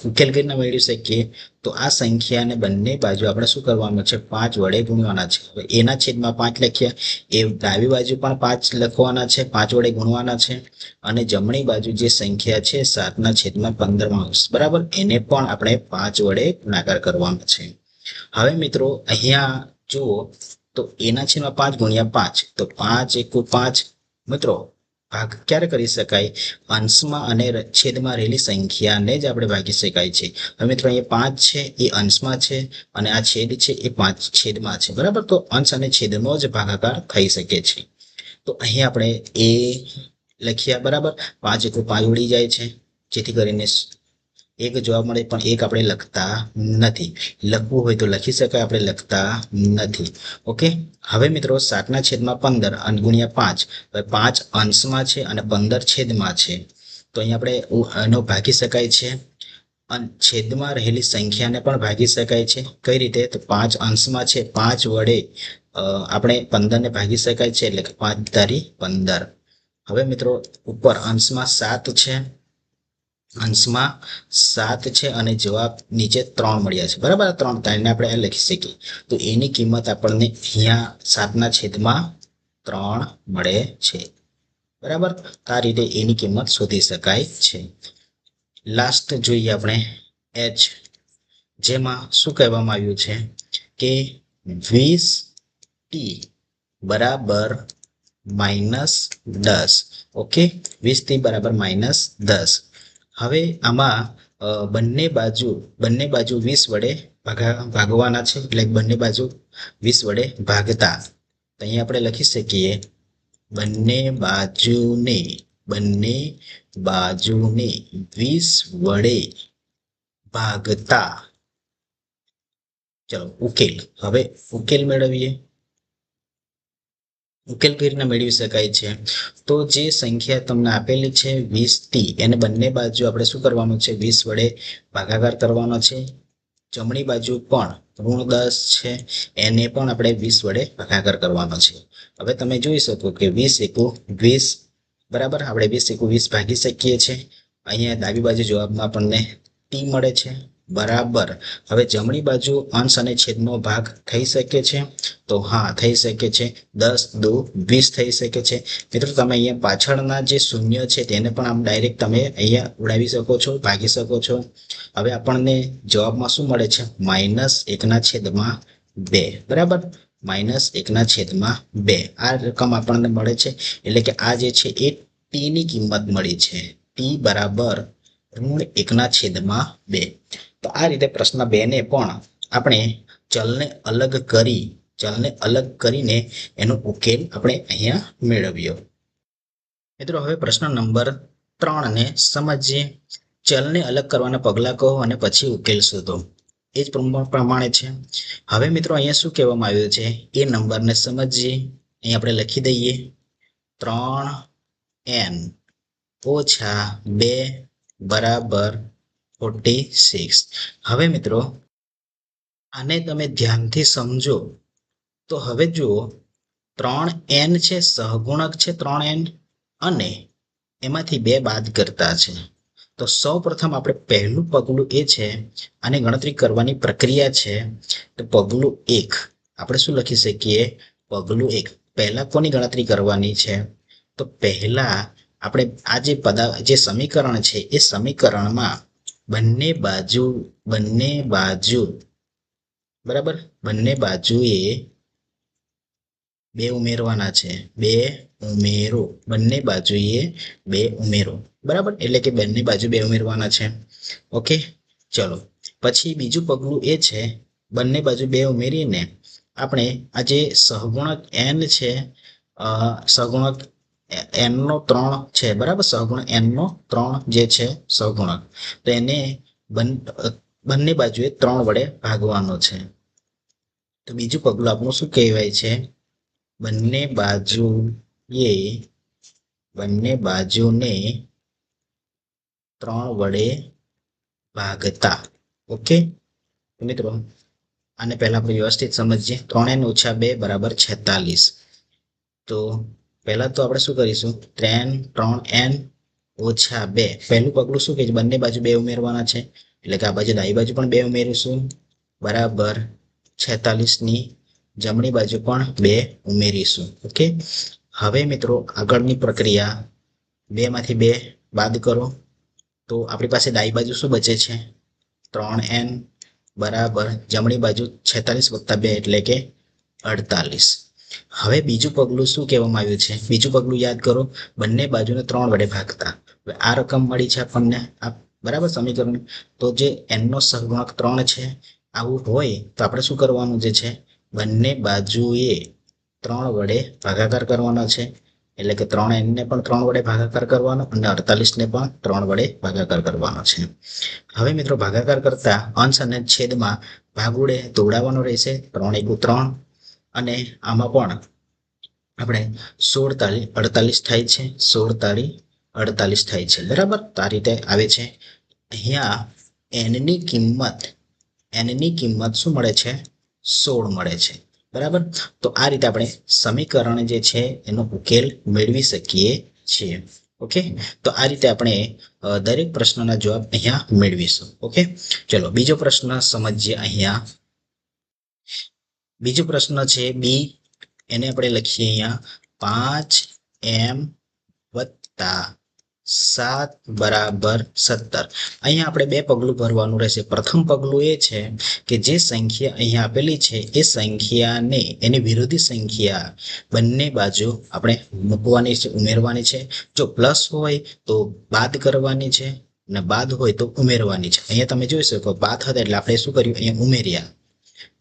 ઉકેલ કઈ રીતના મેળવી શકીએ? તો આ સંખ્યાને બંને બાજુ આપણે શું કરવાનું છે? 5 વડે ગુણવાના છે. હવે એના છેદમાં 5 લખ્યા, એ ડાબી બાજુ પણ 5 લખવાના છે, 5 વડે ગુણવાના છે. અને જમણી બાજુ જે સંખ્યા છે 7/15 બરાબર, એને પણ આપણે 5 વડે ગુણાકાર કરવાનો છે. હવે મિત્રો અહીંયા જુઓ તો એના છેદમાં 5 × 5, તો 5 એકુ 5. મિત્રો ભાગ ક્યારે કરી શકાય? અંશમાં અને છેદમાં રહેલી સંખ્યાને જ આપણે ભાગી શકાય છે. હવે મિત્રો અહીંયા 5 છે એ અંશમાં છે અને આ છેદ છે એ 5 છેદમાં છે, બરાબર. તો અંશ અને છેદનો જ ભાગાકાર થઈ શકે છે. તો અહીં આપણે એ લખ્યા, બરાબર. 5 એકુ 5 ઉડી જાય છે, જેથી કરીને એક જવાબ મળે, પણ એક આપણે લખતા નથી. લખવું હોય તો લખી શકાય, આપણે લખતા નથી, ઓકે. હવે મિત્રો 7/15 અને × 5, હવે 5 અંશમાં છે અને 15 છેદમાં છે. તો અહીં આપણે એનો ભાગી શકાય છે. છેદમાં રહેલી સંખ્યાને પણ ભાગી શકાય છે. કઈ રીતે? તો 5 અંશમાં છે, 5 વડે આપણે 15ને ભાગી શકાય છે, એટલે કે 5×15. હવે મિત્રો ઉપર અંશમાં 7 છે, અને જવાબ નીચે 3 મળ્યા છે, બરાબર. 3 આપણે લખી શકીએ. તો એની કિંમત આપણને અહીંયા 7/3 મળે છે, બરાબર. આ રીતે એની કિંમત શોધી શકાય છે. લાસ્ટ જોઈએ આપણે h, જેમાં શું કહેવામાં આવ્યું છે કે 20t બરાબર -10. ઓકે, 20 = -10. હવે આમાં બંને બાજુ 20 વડે ભાગવાના છે, એટલે બંને બાજુ 20 વડે ભાગતા. તો અહીંયા આપણે લખી શકીએ બંને બાજુને 20 વડે ભાગતા. ચલો ઉકેલ. હવે ઉકેલ મેળવીએ. ઉકેલ કઈ રીતના મેળવી શકાય છે? તો જે સંખ્યા તમને આપેલી છે 20 થી, એને બંને બાજુ આપણે શું કરવાનું છે? 20 વડે ભાગાકાર કરવાનો છે. જમણી બાજુ પણ -10 છે, એને પણ આપણે 20 વડે ભાગાકાર કરવાનો છે. હવે તમે જોઈ શકો કે 20 × 20, બરાબર. આપણે 20 × 20 ભાગી શકીએ છીએ. અહીંયા ડાબી બાજુ જવાબમાં આપણને t મળે છે, બરાબર. હવે જમણી બાજુ અંશ અને છેદનો ભાગ થઈ શકે છે? તો હા, થઈ શકે છે. 10 × 2 = 20 થઈ શકે છે. મિત્રો તમે અહીંયા પાછળના જે શૂન્ય છે તેને પણ આમ ડાયરેક્ટ તમે અહીંયા ઉડાવી શકો છો, ભાગી શકો છો. હવે આપણને જવાબમાં શું મળે છે? -1/2, બરાબર. -1/2 આ રકમ આપણને મળે છે. એટલે કે આ જે છે એ t ની કિંમત મળી છે. t = -1/2. તો આ રીતે પ્રશ્ન 2 ને પણ આપણે ચલને અલગ કરીને એનો ઉકેલ આપણે અહીંયા મેળવ્યો. મિત્રો હવે પ્રશ્ન નંબર 3 ને સમજીએ. ચલને અલગ કરવાના પગલાં કહો અને પછી ઉકેલ શોધો. એ જ પ્રમાણે છે. હવે મિત્રો અહીંયા શું કહેવામાં આવ્યું છે એ નંબરને સમજીએ. અહીં આપણે લખી દઈએ 3n - 2 = 46. હવે મિત્રો આને તમે ધ્યાનથી સમજો તો હવે જુઓ 3n છે, સહગુણક છે 3n, અને એમાંથી 2 બાદ કરતા છે. તો સૌ પ્રથમ આપણે પહેલું પગલું એ છે, આને ગણતરી કરવાની પ્રક્રિયા છે. તો પગલું 1 આપણે શું લખી શકીએ? પગલું 1 પહેલા કોની ગણતરી કરવાની છે? તો પહેલા આપણે આ જે સમીકરણ છે એ સમીકરણમાં બંને બાજુ બરાબર, બંને બાજુએ 2 ઉમેરવાના છે. 2 ઉમેરો, બંને બાજુએ 2 ઉમેરો, બરાબર. એટલે કે બંને બાજુ 2 ઉમેરવાના છે. ઓકે, ચલો. પછી બીજું પગલું એ છે, બંને બાજુ 2 ઉમેરીને આપણે આ જે સહગુણક n છે, સહગુણક n નો 3 છે, બરાબર. સહગુણક n નો 3 જે છે સહગુણક, તો એને બંને બાજુએ 3 વડે ભાગવાનો છે. તો બીજું પગલું આપણું શું કહેવાય છે? બંને બાજુને 3 વડે ભાગતા. ઓકે મિત્રો, આને પહેલા આપણે વ્યવસ્થિત સમજીએ. 3n - 2 = 46. તો પહેલા તો આપણે શું કરીશું? 3n - 2. પહેલું પગલું શું કહે છે? બંને બાજુ 2 ઉમેરવાના છે, એટલે કે આ બાજુ ડાબી બાજુ પણ 2 ઉમેરીશું, બરાબર. 46 ની જમણી બાજુ પણ 2 ઉમેરીશું. ઓકે, હવે મિત્રો આગળની પ્રક્રિયા 2 માંથી 2 બાદ કરો તો આપણી પાસે ડાબી બાજુ શું બચે છે? 3n બરાબર જમણી બાજુ 46 + 2 એટલે કે 48. હવે બીજું પગલું શું કહેવામાં આવ્યું છે? બીજું પગલું યાદ કરો, બંને બાજુને 3 વડે ભાગતા. હવે આ રકમ મળી છે આપણને, બરાબર, સમીકરણ. તો જે n નો સહગુણક 3 છે, આવું હોય તો આપણે શું કરવાનું જે છે? બંને બાજુએ 3 વડે ભાગાકાર કરવાનો છે. એટલે કે 3n ને પણ 3 વડે ભાગાકાર કરવાનો અને 48 ને પણ 3 વડે ભાગાકાર કરવાનો છે. હવે મિત્રો ભાગાકાર કરતા અંશ અને છેદમાં ભાગ ઉડે તો ઉડાવવાનો રહેશે. 3 × 3, અને આમાં પણ આપણે 16 × 48 થાય છે. 16 × 48 થાય છે, બરાબર. તો આ રીતે આવે છે. અહીંયા n ની કિંમત શું મળે છે? 16 મળે છે, બરાબર. તો આ રીતે આપણે સમીકરણ જે છે એનો ઉકેલ મેળવી શકીએ છીએ. ઓકે, તો આ રીતે આપણે દરેક પ્રશ્નના જવાબ અહીંયા મેળવીશું. ઓકે, ચલો બીજો પ્રશ્ન સમજીએ. અહીંયા બીજો પ્રશ્ન છે બી. એને આપણે લખીએ અહીંયા 5m + 7 બરાબર 17. અહીંયા આપણે બે પગલું ભરવાનું રહેશે. પ્રથમ પગલું એ છે કે જે સંખ્યા અહીંયા આપેલી છે એ સંખ્યાને એની વિરોધી સંખ્યા બંને બાજુ આપણે મૂકવાની છે, ઉમેરવાની છે. જો પ્લસ હોય તો બાદ કરવાની છે, અને બાદ હોય તો ઉમેરવાની છે. અહીંયા તમે જોઈ શકો બાદ હતા એટલે આપણે શું કર્યું, અહીંયા ઉમેર્યા.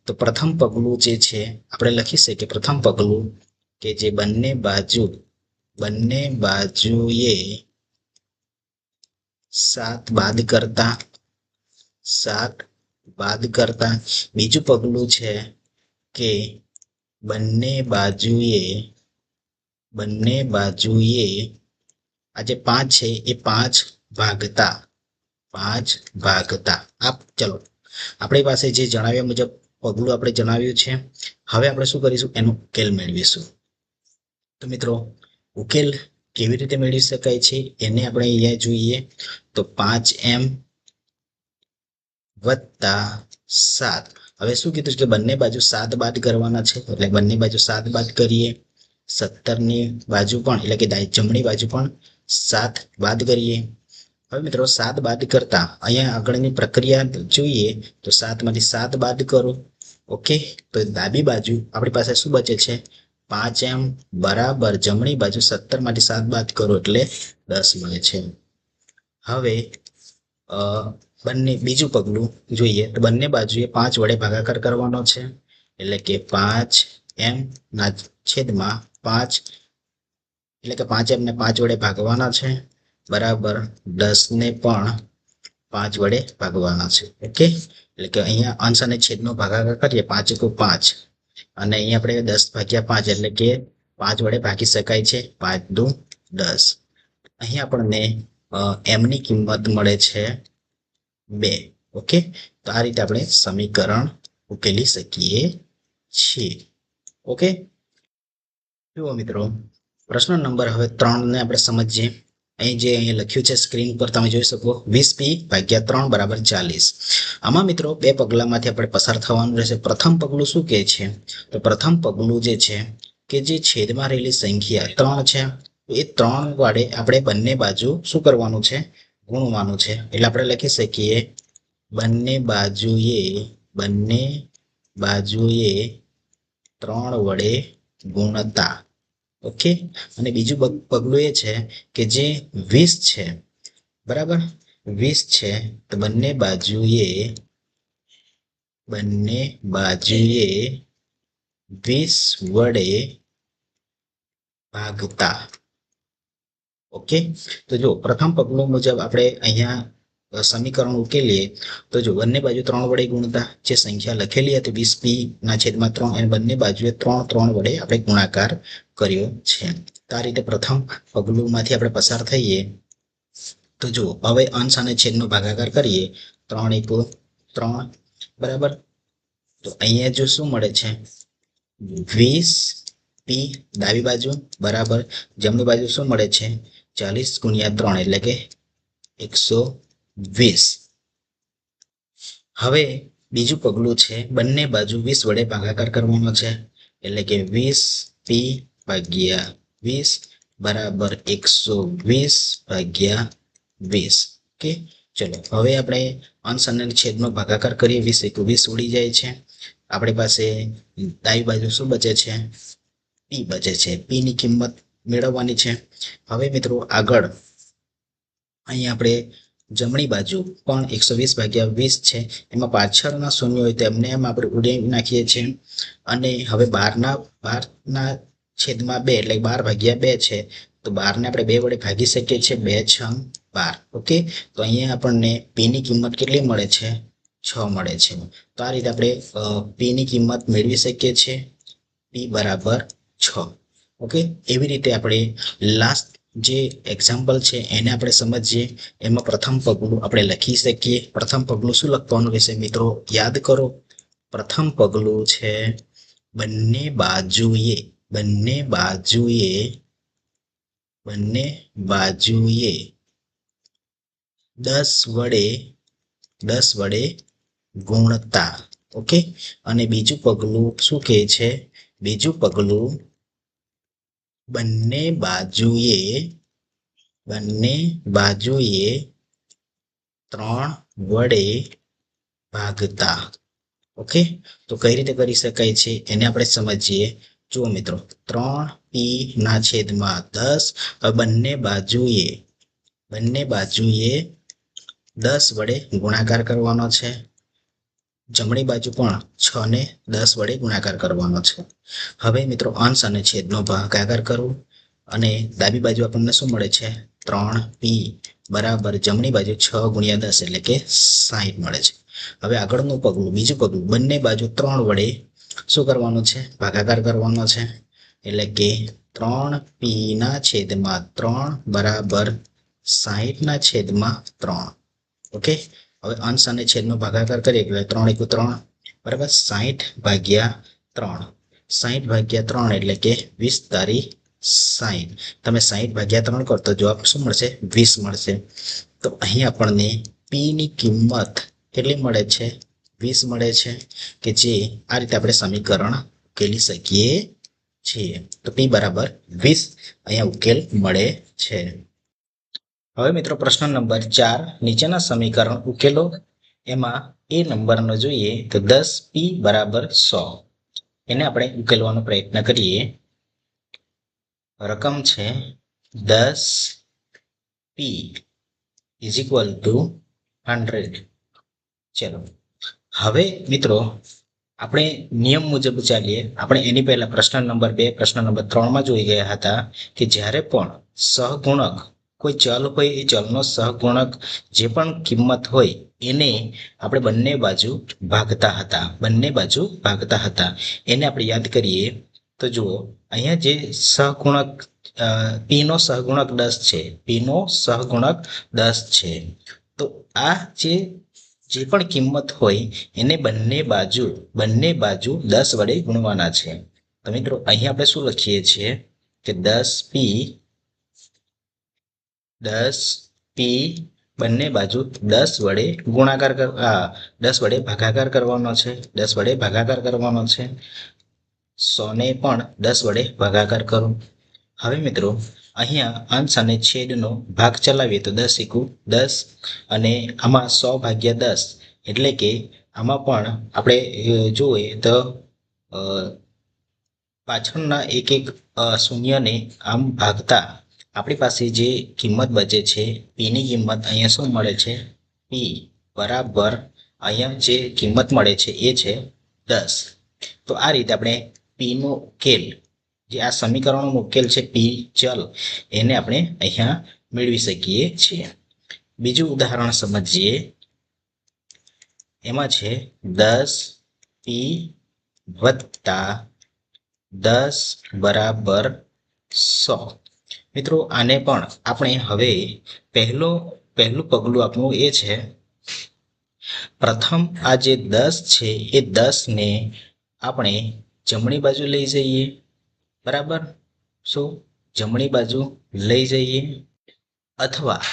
તો પ્રથમ પગલું જે છે આપણે લખી શકીએ, પ્રથમ પગલું કે જે બંને બાજુએ 7 બાદ કરતા. બીજું પગલું છે કે બંને બાજુએ આ જે 5 છે એ 5 ભાગતા. ચલો, આપણી પાસે જે જણાવ્યા મુજબ પગલું આપણે જણાવ્યું છે. હવે આપણે શું કરીશું, એનો ઉકેલ મેળવીશું. તો મિત્રો, ઉકેલ કેવી રીતે મેળવી શકાય છે એને આપણે અહીંયા જોઈએ. તો 5m વત્તા 7. હવે શું કીધું કે બંને બાજુ 7 બાદ કરવાના છે, એટલે બંને બાજુ 7 બાદ કરીએ. 17 ની બાજુ પણ, એટલે કે જમણી બાજુ પણ 7 બાદ કરીએ. હવે મિત્રો 7 બાદ કરતા અહીંયા આગળની પ્રક્રિયા જોઈએ તો 7 માંથી 7 બાદ કરો. ઓકે, તો ડાબી બાજુ આપણી પાસે શું બચે છે, 5m બરાબર જમણી બાજુ 17 માંથી 7 બાદ કરો એટલે 10 મળે છે. હવે બીજું પગલું જોઈએ તો બંને બાજુએ 5 વડે ભાગાકાર કરવાનો છે, એટલે કે 5m ના છેદમાં 5, એટલે કે 5m ને 5 વડે ભાગવાના છે, બરાબર 10 ને પણ 5 વડે ભાગવાના છે. ઓકે, એટલે કે અહીંયા અંશ અને છેદનો ભાગાકાર કરીએ, 5 × 5, અને અહીંયા આપણે 10 ભાગ્યા 5, એટલે કે 5 વડે ભાગી શકાય છે. 5 દુ 10. અહીં આપણને m ની કિંમત મળે છે 2. ઓકે, તો આ રીતે આપણે સમીકરણ ઉકેલી શકીએ છીએ. ઓકે, જુઓ મિત્રો, પ્રશ્ન નંબર હવે 3 ને આપણે સમજીએ. અહીં લખ્યું છે સ્ક્રીન પર તમે જોઈ શકો, 20p/3 = 40. આમાં મિત્રો બે પગલામાંથી આપણે પસાર થવાનું રહેશે. પ્રથમ પગલું શું કહે છે, તો પ્રથમ પગલું જે છે કે જે છેદમાં રહેલી સંખ્યા 3 છે, એ 3 વડે આપણે બંને બાજુ શું કરવાનું છે, ગુણવાનું છે. એટલે આપણે લખી શકીએ બંને બાજુએ 3 વડે ગુણતા. ઓકે, અને બીજું પગલું એ છે કે જે 20 છે, બરાબર 20 છે, તો બંને બાજુએ 20 વડે ભાગતા. ઓકે, તો જો પ્રથમ પગલું મુજબ આપણે અહીંયા સમીકરણ ઉકેલીએ તો જો બંને બાજુ 3 વડે ગુણતા, જે સંખ્યા લખેલી હતી 20p/3 અને બંને બાજુએ 3 વડે આપણે ગુણાકાર કર્યો છે. તો આ રીતે પ્રથમ પગલુંમાંથી આપણે પસાર થઈએ. તો જો હવે અંશ અને છેદનો ભાગાકાર કરીએ, 3 × 3, બરાબર. તો અહીંયા જો શું મળે છે, 20p ડાબી બાજુ બરાબર જમણી બાજુ શું મળે છે, 40 × 3, એટલે કે 120. હવે બીજું પગલું છે, બંને બાજુ 20 વડે ભાગાકાર કરવાનો છે, એટલે કે 20p/20 બરાબર 120/20. ઓકે, ચલો હવે આપણે અંશ અને છેદનો ભાગાકાર કરીએ. 20 × 20 ઉડી જાય છે. આપણી પાસે ડાબી બાજુ શું બચે છે, p બચે છે. p ની કિંમત મેળવવાની છે. હવે મિત્રો આગળ અહીં આપણે જમણી બાજુ પણ 120/20 છે, એમાં પાછળના શૂન્ય હોય તો એમને એમ આપણે ઉડી નાખીએ છીએ. અને હવે 12 છેદમાં 2, એટલે 12/2 છે, તો 12 ને આપણે 2 વડે ભાગી શકીએ છીએ. 2 × 6 = 12. ઓકે, તો અહીંયા આપણને p ની કિંમત કેટલી મળે છે, 6 મળે છે. તો આ રીતે આપણે p ની કિંમત મેળવી શકીએ છીએ, p બરાબર 6. ઓકે, એવી રીતે આપણે લાસ્ટ જે એક્ઝામ્પલ છે એને આપણે સમજીએ. એમાં પ્રથમ પગલું આપણે લખી શકીએ. પ્રથમ પગલું શું લખવાનું રહેશે મિત્રો, યાદ કરો. પ્રથમ પગલું છે બંને બાજુએ 10 વડે ગુણતા. ઓકે, અને બીજું પગલું શું કહે છે, બીજું પગલું બંને બાજુએ બંને બાજુએ 3 વડે ભાગતા. ઓકે, તો કઈ રીતે કરી શકાય છે એને આપણે સમજીએ. જુઓ મિત્રો, 3p ના છેદમાં 10. બંને બાજુએ 10 વડે ગુણાકાર કરવાનો છે. જમણી બાજુ પણ 6 ને 10 વડે ગુણાકાર કરવાનો છે. હવે મિત્રો અંશ અને છેદનો ભાગાકાર કરવો અને ડાબી બાજુ આપણને શું મળે છે? 3p બરાબર જમણી બાજુ 6 ગુણ્યા 10 એટલે કે 60 મળે છે. હવે આગળનું પગલું, બીજું પગલું, બંને બાજુ 3 વડે શું કરવાનું છે? ભાગાકાર કરવાનો છે. એટલે કે 3p ના છેદમાં 3 બરાબર 60 ના છેદમાં 3. ઓકે, હવે અંશ અને છેદનો ભાગાકાર કરીએ એટલે 3 × 3 બરાબર 60 ભાગ્યા 3. 60 ભાગ્યા 3 એટલે કે 20 તારી 60. તમે 60 ભાગ્યા 3 કરો તો જવાબ શું મળશે? 20 મળશે. તો અહીં આપણને p ની કિંમત કેટલી મળે છે? 20 મળે છે, કે જે આ રીતે આપણે સમીકરણ ઉકેલી શકીએ છીએ. તો p બરાબર 20 અહીંયા ઉકેલ મળે છે. હવે મિત્રો પ્રશ્ન નંબર 4, નીચેના સમીકરણ ઉકેલો. એમાં એ નંબરનો જોઈએ તો 10p બરાબર 100. એને આપણે ઉકેલવાનો પ્રયત્ન કરીએ. રકમ છે 10p ઇઝ ઇક્વલ ટુ 100. ચલો, હવે મિત્રો આપણે નિયમ મુજબ ચાલીએ. આપણે એની પહેલા પ્રશ્ન નંબર 2, પ્રશ્ન નંબર 3માં જોઈ ગયા હતા કે જ્યારે પણ સહગુણક કોઈ ચલ હોય, એ ચલનો સહગુણક જે પણ કિંમત હોય એને આપણે બંને બાજુ ભાગતા હતા. એને આપણે યાદ કરીએ તો જુઓ, અહીંયા જે સહગુણક p નો સહગુણક 10 છે. p નો સહગુણક 10 છે. તો આ જે પણ કિંમત હોય એને બંને બાજુ 10 વડે ગુણવાના છે. તો મિત્રો અહીં આપણે શું લખીએ છીએ કે 10p બંને બાજુ 10 વડે ગુણાકાર 10 વડે ભાગાકાર કરવાનો છે. 10 વડે ભાગાકાર કરવાનો છે. 100 ને પણ 10 વડે ભાગાકાર કરો. હવે મિત્રો અહીંયા અંશ અને છેદનો ભાગ ચલાવીએ તો 10 × 10 અને આમાં 100 ભાગ્યા 10 એટલે કે આમાં પણ આપણે જોઈએ તો પાછળના એક શૂન્યને આમ ભાગતા આપણી પાસે જે કિંમત બચે છે p ની કિંમત અહીંયા શું મળે છે? p બરાબર અહીંયા જે કિંમત મળે છે એ છે 10. તો આ રીતે આપણે p નો ઉકેલ, જે આ સમીકરણનો ઉકેલ છે p ચલ, એને આપણે અહીંયા મેળવી શકીએ છીએ. બીજું ઉદાહરણ સમજીએ. એમાં છે 10p વત્તા 10 બરાબર 100. મિત્રો આને પણ આપણે હવે પહેલું પગલું આપણું એ છે, પ્રથમ આ જે 10 છે એ 10 ને આપણે જમણી બાજુ લઈ જઈએ. બરાબર, શું જમણી બાજુ લઈ જઈએ, અથવા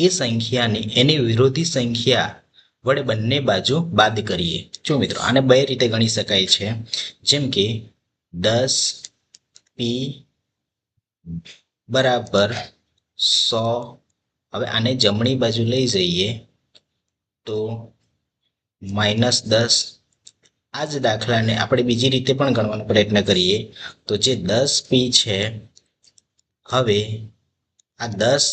એ સંખ્યાને એની વિરોધી સંખ્યા વડે બંને બાજુ બાદ કરીએ. જો મિત્રો આને બે રીતે ગણી શકાય છે. જેમ કે 10p બરાબર 100. હવે આને જમણી બાજુ લઈ જઈએ તો -10. આ જ દાખલાને આપણે બીજી રીતે પણ ગણવાનો પ્રયત્ન કરીએ તો જે 10p છે, હવે આ 10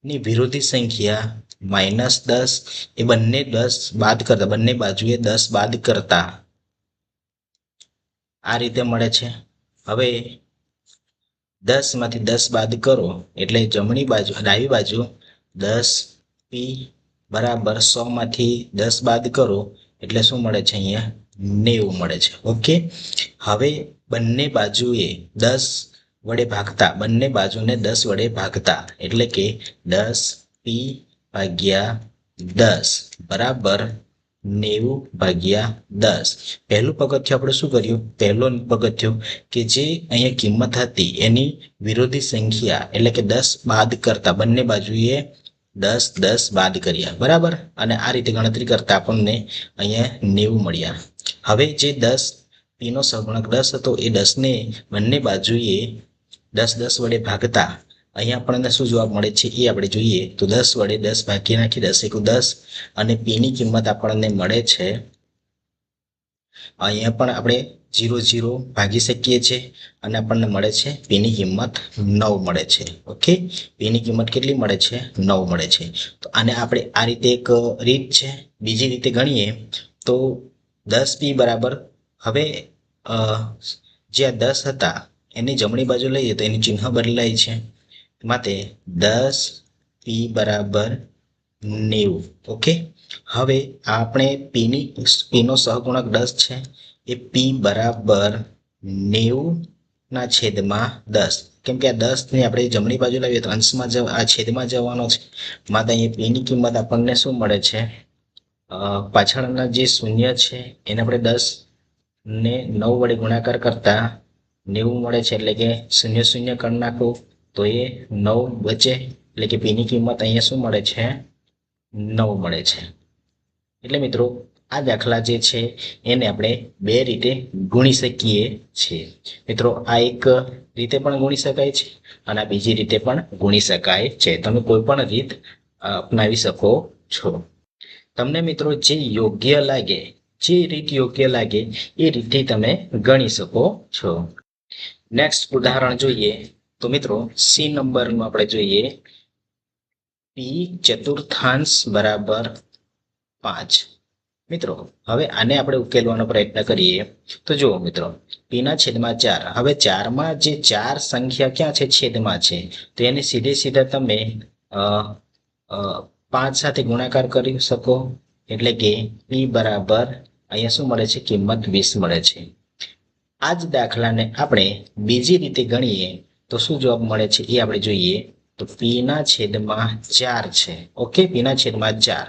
ની વિરોધી સંખ્યા -10, એ બંને 10 બાદ કરતા, બંને બાજુએ 10 બાદ કરતા આ રીતે મળે છે. હવે 10 માંથી 10 બાદ કરો એટલે જમણી બાજુ, ડાબી બાજુ 10p બરાબર 100 માંથી 10 બાદ કરો એટલે શું મળે છે? અહીંયા 90 મળે છે. ઓકે, હવે બંને બાજુએ 10 વડે ભાગતા, બંને બાજુને 10 વડે ભાગતા એટલે કે 10p ભાગ્યા 10 બરાબર 90/10. પહેલું પગથિયું આપણે શું કર્યું? પહેલું પગથિયું કે જે અહીંયા કિંમત હતી એની વિરોધી સંખ્યા એટલે કે 10 બાદ કરતા, બંને બાજુએ 10 બાદ કર્યા. બરાબર, અને આ રીતે ગણતરી કરતા આપણને અહીંયા 90 મળ્યા. હવે જે 10 p નો સહગુણક 10 હતો એ 10 ને બંને બાજુએ 10 વડે ભાગતા અહીંયા આપણને શું જવાબ મળે છે એ આપણે જોઈએ તો 10 વડે 10 ભાગી નાખી 10 એકુ 10 અને p ની કિંમત આપણને મળે છે અહીંયા પણ આપણે 0 0 ભાગી શકીએ છીએ અને આપણને મળે છે p ની કિંમત 9 મળે છે ઓકે p ની કિંમત કેટલી મળે છે 9 મળે છે તો આને આપણે આ રીતે એક રીત છે બીજી રીતે ગણીએ તો 10p બરાબર હવે જે 10 હતા એની જમણી બાજુ લઈએ તો એનું ચિહ્ન બદલાય છે માટે 10p બરાબર 90 ઓકે હવે આપણે p નો સહગુણક 10 છે એ p બરાબર 90 ના છેદમાં 10 કેમ કે આ 10 ને આપણે જમણી બાજુ લાવીએ તો અંશમાં આ છેદમાં જવાનો છે માટે અહીંયા p ની કિંમત આપણને શું મળે છે પાછળના જે શૂન્ય છે એને આપણે 10 ને 9 વડે ગુણાકાર કરતા 90 મળે છે એટલે કે 0 0 કરી નાખો તો એ 9 બચે એટલે કે p ની કિંમત અહીંયા શું મળે છે 9 મળે છે એટલે મિત્રો આ દાખલા જે છે એને આપણે બે રીતે ગુણી શકીએ છીએ મિત્રો આ એક રીતે પણ ગુણી શકાય છે અને બીજી રીતે પણ ગુણી શકાય છે તમે કોઈ પણ રીત અપનાવી શકો છો તમને મિત્રો જે યોગ્ય લાગે જે રીત યોગ્ય લાગે એ રીતે તમે ગણી શકો છો નેક્સ્ટ ઉદાહરણ જોઈએ તો મિત્રો સી નંબરનું આપણે જોઈએ p ચતુર્થાંશ બરાબર 5 મિત્રો હવે આને આપણે ઉકેલવાનો પ્રયત્ન કરીએ તો જુઓ મિત્રો p ના છેદમાં 4 હવે 4 માં જે 4 સંખ્યા ક્યાં છે છેદમાં છે તો એને સીધે સીધા તમે 5 સાથે ગુણાકાર કરી શકો એટલે કે p બરાબર અહીંયા શું મળે છે કિંમત 20 મળે છે આ જ દાખલાને આપણે બીજી રીતે ગણીએ તો શું જવાબ મળે છે એ આપણે જોઈએ તો p ના છેદમાં 4 છે ઓકે p ના છેદમાં 4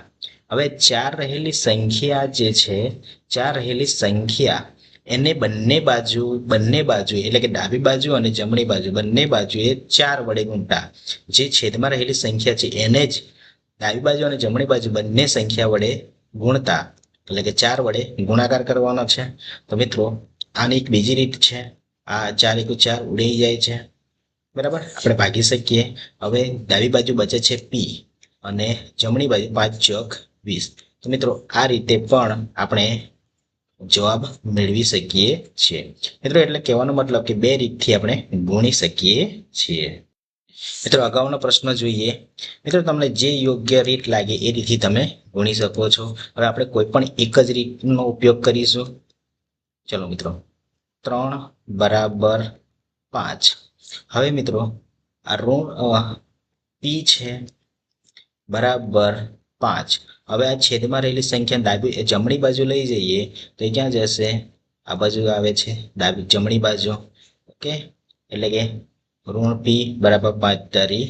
હવે 4 રહેલી સંખ્યા જે છે 4 રહેલી સંખ્યા એને બંને બાજુ એટલે કે ડાબી બાજુ અને જમણી બાજુ બંને બાજુએ 4 વડે ગુણતા જે છેદમાં રહેલી સંખ્યા છે એને જ ડાબી બાજુ અને જમણી બાજુ બંને સંખ્યા વડે ગુણતા એટલે કે 4 વડે ગુણાકાર કરવાનો છે તો મિત્રો આની એક બીજી રીત છે આ 4 એકુ 4 ઉડી જાય છે બરાબર આપણે ભાગી શકીએ હવે ડાબી બાજુ બચે છે p અને જમણી બાજુ 5 ચોક 20 તો મિત્રો આ રીતે પણ આપણે જવાબ મેળવી શકીએ છીએ મિત્રો એટલે કહેવાનો મતલબ કે બે રીતથી આપણે ગુણી શકીએ છીએ મિત્રો અગાઉનો પ્રશ્ન જોઈએ મિત્રો તમને જે યોગ્ય રીત લાગે એ રીતથી તમે ગુણી શકો છો હવે આપણે કોઈ પણ એક જ રીતનો ઉપયોગ કરીશું ચલો મિત્રો 3 બરાબર 5 હવે મિત્રો આ ઋણ p છે બરાબર 5 હવે આ છેદમાં રહેલી સંખ્યા જમણી બાજુ લઈ જઈએ તો એ ક્યાં જશે આ બાજુ આવે છે જમણી બાજુ ઓકે એટલે કે ઋણ p બરાબર 5 તારી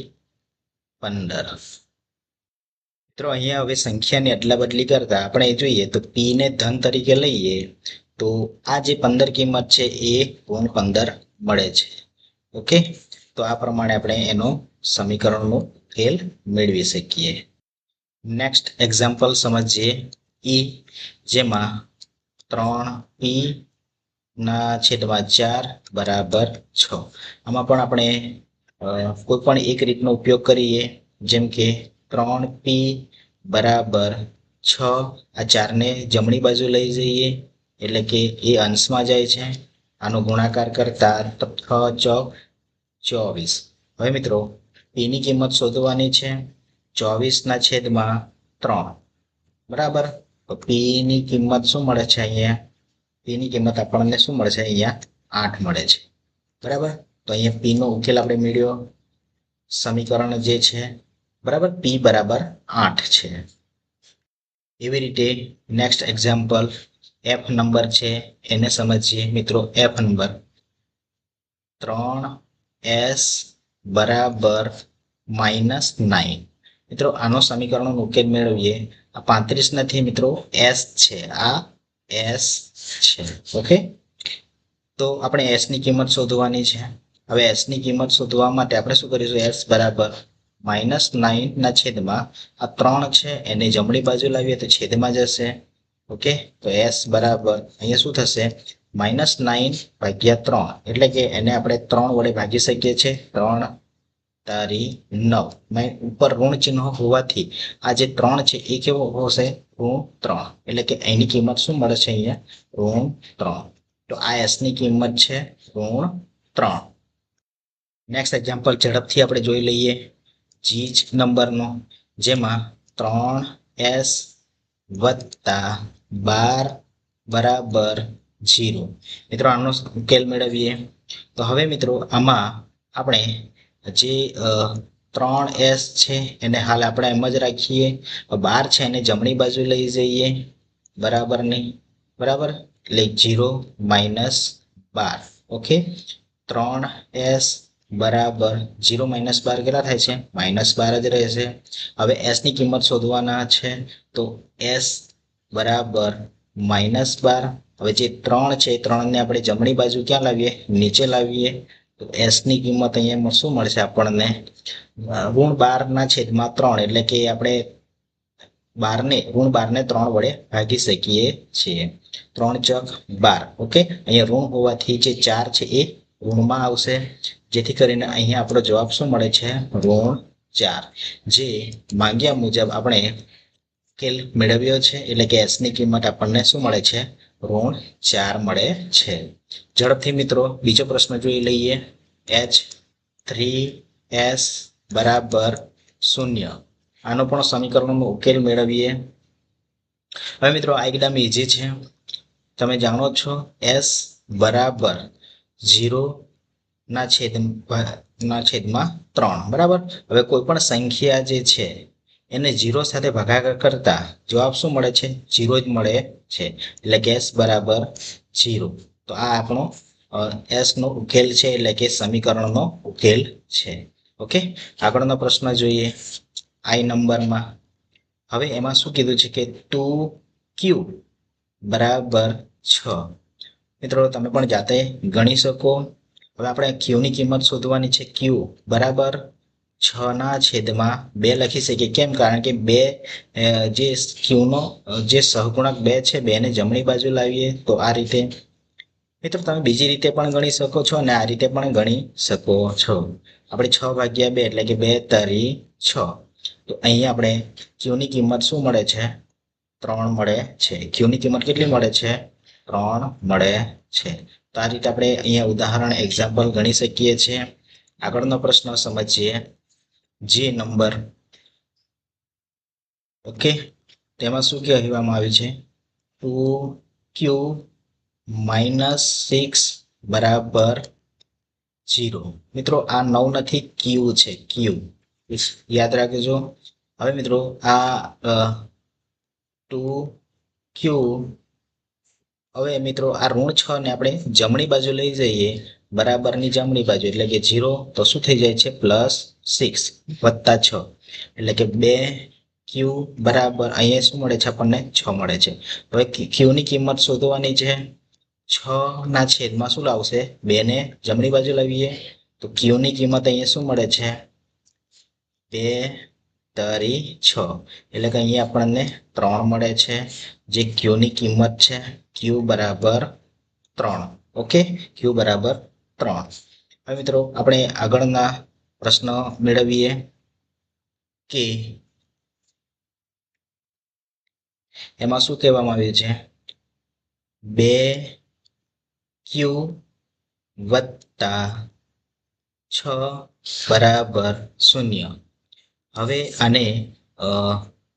15 મિત્રો અહીંયા હવે સંખ્યાની અદલા બદલી કરતા આપણે જોઈએ તો p ને ધન તરીકે લઈએ તો આ જે 15 કિંમત છે એ ઋણ 15 મળે છે ઓકે તો આ પ્રમાણે આપણે એનો સમીકરણનો ઉકેલ મેળવી શકીએ નેક્સ્ટ એક્ઝામ્પલ સમજીએ જેમાં 3p ના છેદમાં 4 બરાબર 6 આમાં પણ આપણે કોઈ પણ એક રીતનો ઉપયોગ કરીએ જેમ કે 3p બરાબર 6 આ 4 ને જમણી બાજુ લઈ જઈએ એટલે કે એ અંશમાં જાય છે આનો ગુણાકાર કરતા 6 ચોક 24 હવે મિત્રો p ની કિંમત શોધવાની છે 24 ના છેદમાં 3 બરાબર તો p ની કિંમત શું મળે છે અહીંયા p ની કિંમત આપણને શું મળે છે અહીંયા 8 મળે છે બરાબર તો અહીંયા p નો ઉકેલ આપણે મેળવ્યો સમીકરણ જે છે બરાબર p બરાબર 8 છે એવી રીતે નેક્સ્ટ એક્ઝામ્પલ f નંબર છે એને સમજીએ મિત્રો f નંબર 3s બરાબર -9 મિત્રો આનો સમીકરણનો ઉકેલ મેળવીએ આ 35 નથી મિત્રો s છે આ s છે ઓકે તો આપણે s ની કિંમત શોધવાની છે હવે s ની કિંમત શોધવા માટે આપણે શું કરીશું s બરાબર -9 ના છેદમાં આ 3 છે એને જમણી બાજુ લાવીએ તો છેદમાં જશે ઓકે તો s બરાબર અહીંયા શું થશે -9 ભાગ્યા 3 એટલે કે એને આપણે 3 વડે ભાગી શકીએ છીએ 3 તારી 9 મેં ઉપર ઋણ ચિહ્ન હોવાથી આ જે 3 છે એ કેવો હશે ઋણ 3 એટલે કે એની કિંમત શું મળે છે અહીંયા ઋણ 3 તો આ s ની કિંમત છે ઋણ 3 નેક્સ્ટ એક્ઝામ્પલ ઝડપથી આપણે જોઈ લઈએ જીજ નંબરનો જેમાં 3s વત્તા 12 બરાબર 0 મિત્રો આનો ઉકેલ મેળવીએ તો હવે મિત્રો આમાં આપણે જે 3s છે એને હાલ આપણે એમ જ રાખીએ 12 છે એને જમણી બાજુ લઈ જઈએ બરાબર નહીં બરાબર એટલે 0 માઇનસ 12 ઓકે 3s બરાબર 0 માઇનસ 12 કેટલા થાય છે માઇનસ 12 જ રહેશે હવે s ની કિંમત શોધવાના છે તો s બરાબર માઇનસ 12 હવે જે 3 છે 3 ને આપણે જમણી બાજુ ક્યાં લાવીએ નીચે લાવીએ તો s ની કિંમત અહીંયા શું મળશે આપણને ઋણ 12 ના છેદમાં 3 એટલે કે આપણે 12 ને ઋણ 12 ને 3 વડે ભાગી શકીએ છીએ 3 ચોક 12 ઓકે અહીંયા ઋણ હોવાથી જે 4 છે એ ઋણમાં આવશે જેથી કરીને અહીંયા આપણો જવાબ શું મળે છે ઋણ 4 જે માંગ્યા મુજબ આપણે ઉકેલ મેળવ્યો છે એટલે કે s ની કિંમત આપણને શું મળે છે ઋણ 4 મળે છે ઝડપથી મિત્રો બીજો પ્રશ્ન જોઈ લઈએ h 3s બરાબર 0 આનો પણ સમીકરણનો ઉકેલ મેળવીએ હવે મિત્રો આ એકદમ ઈઝી છે તમે જાણો છો s બરાબર 0 ના છેદમાં 3 બરાબર હવે કોઈ પણ સંખ્યા જે છે એને 0 સાથે ભાગાકાર કરતા જવાબ શું મળે છે 0 જ મળે છે એટલે કે s બરાબર 0 તો આ આપણો s નો ઉકેલ છે એટલે કે સમીકરણનો ઉકેલ છે ઓકે આગળનો પ્રશ્ન જોઈએ i નંબરમાં હવે એમાં શું કીધું છે કે 2q બરાબર 6 મિત્રો તમે પણ જાતે ગણી શકો હવે આપણે q ની કિંમત શોધવાની છે q બરાબર 6 ના છેદમાં 2 લખી શકીએ કેમ કારણ કે 2 જે q નો જે સહગુણક 2 છે 2 ને જમણી બાજુ લાવીએ તો આ રીતે મિત્રો તમે બીજી રીતે પણ ગણી શકો છો અને આ રીતે પણ ગણી શકો છો આપણે 6 ભાગ્યા 2 એટલે કે 2 તરી 6 તો અહીંયા આપણે q ની કિંમત શું મળે છે 3 મળે છે q ની કિંમત કેટલી મળે છે 3 મળે છે તો આ રીતે આપણે અહીંયા ઉદાહરણ એક્ઝામ્પલ ગણી શકીએ છીએ આગળનો પ્રશ્ન સમજીએ જે નંબર ઓકે તેમાં શું કહેવામાં આવ્યું છે 2q માઇનસ 6 બરાબર 0 મિત્રો આ 9 નથી q છે q યાદ રાખજો હવે મિત્રો આ 2q હવે મિત્રો આ ઋણ 6 ને આપણે જમણી બાજુ લઈ જઈએ બરાબરની જમણી બાજુ એટલે કે 0 તો શું થઈ જાય છે +6 વત્તા 6 એટલે કે 2q બરાબર અહીંયા શું મળે છે આપણને 6 મળે છે હવે q ની કિંમત શોધવાની છે 6 ના છેદમાં શું લાવશે 2 ને જમણી બાજુ લાવીએ તો q ની કિંમત અહીંયા શું મળે છે 2 તરી 6 એટલે કે અહીંયા આપણને 3 મળે છે જે q ની કિંમત છે q બરાબર 3 ઓકે q બરાબર 3 હવે મિત્રો આપણે આગળના પ્રશ્ન મેળવીએ કે એમાં શું કહેવામાં આવ્યું છે 2q વત્તા 6 બરાબર 0 હવે આને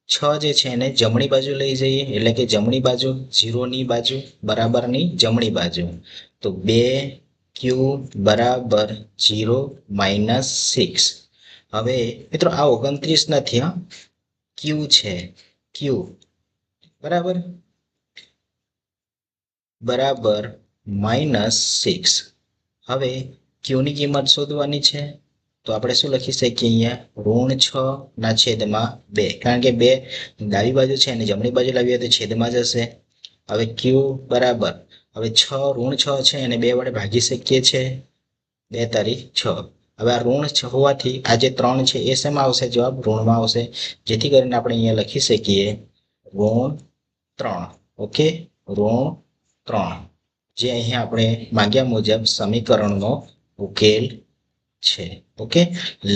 6 જે છે એને જમણી બાજુ લઈ જઈએ એટલે કે જમણી બાજુ 0 ની બાજુ બરાબરની જમણી બાજુ તો 2q બરાબર 0 માઇનસ 6 હવે મિત્રો આ 29 નથી હા q છે q બરાબર બરાબર માઇનસ 6 હવે q ની કિંમત શોધવાની છે તો આપણે શું લખી શકીએ અહીંયા ઋણ 6 ના છેદમાં 2 કારણ કે 2 ડાબી બાજુ છે અને જમણી બાજુ લાવીએ તો છેદમાં જશે હવે q બરાબર હવે 6 ઋણ 6 છે એને 2 વડે ભાગી શકીએ છીએ 2 તારી 6 હવે આ ઋણ હોવાથી આ જે 3 છે એ શેમાં આવશે જવાબ ઋણમાં આવશે જેથી કરીને આપણે અહીંયા લખી શકીએ ઋણ 3 ઓકે ઋણ 3 જે અહીંયા આપણે માંગ્યા મુજબ સમીકરણનો ઉકેલ છે. ઓકે,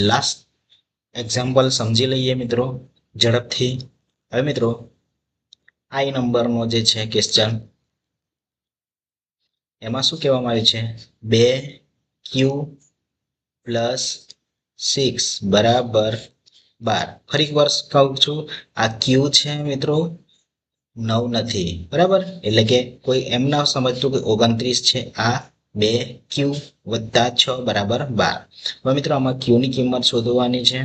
લાસ્ટ એક્ઝામ્પલ સમજી લઈએ મિત્રો ઝડપથી. હવે મિત્રો આઈ નંબરનો જે છે ક્વેશ્ચન, એમાં શું કહેવામાં આવ્યું છે? 2q+6 બરાબર 12. ફરી એક વાર કહું છું, આ ક્યુ છે મિત્રો, 9 નથી, બરાબર? એટલે કે કોઈ એમ ના સમજતું કે 29 છે. આ 2q + 6 બરાબર 12. હવે મિત્રો આમાં q ની કિંમત શોધવાની છે.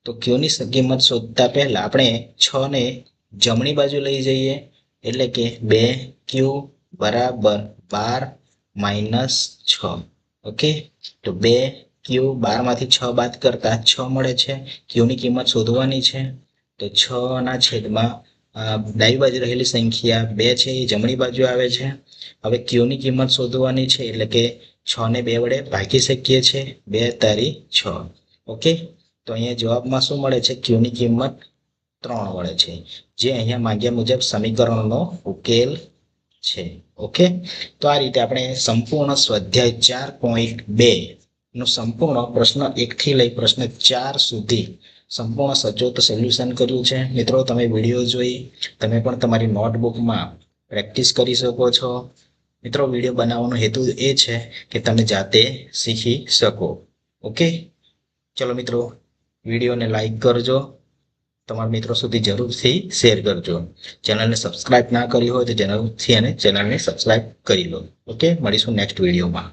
તો q ની કિંમત શોધતા પહેલા આપણે 6 ને જમણી બાજુ લઈ જઈએ, એટલે કે 2q બરાબર 12 - 6. ઓકે, તો 2q 12 માંથી 6 બાદ કરતા 6 મળે છે. q ની કિંમત શોધવાની છે. તો 6 ના છેદમાં ડાબી બાજુ રહેલી સંખ્યા 2 છે એ જમણી બાજુ આવે છે. હવે q ની કિંમત શોધવાની છે, એટલે કે 6 ને 2 વડે ભાગી શકીએ છીએ. 2 તારી 6. ઓકે, તો અહીંયા જવાબમાં શું મળે છે? q ની કિંમત 3 મળે છે, જે અહીંયા માંગ્યા મુજબ સમીકરણનો ઉકેલ છે. ઓકે, તો આ રીતે આપણે સંપૂર્ણ સ્વાધ્યાય 4.2 નો સંપૂર્ણ પ્રશ્ન 1 થી લઈ પ્રશ્ન 4 સુધી સંપૂર્ણ સચોટ સોલ્યુશન કર્યું છે. મિત્રો તમે વિડીયો જોઈ તમે પણ તમારી નોટબુકમાં પ્રેક્ટિસ કરી શકો છો. મિત્રો વિડીયો બનાવવાનો હેતુ એ છે કે તમે જાતે શીખી શકો. ઓકે, ચલો મિત્રો વિડીયોને લાઈક કરજો, તમારા મિત્રો સુધી જરૂરથી શેર કરજો. ચેનલને સબસ્ક્રાઇબ ના કરી હોય તો જરૂરથી ચેનલને સબસ્ક્રાઇબ કરી લો. ઓકે, મળીશું નેક્સ્ટ વિડીયોમાં.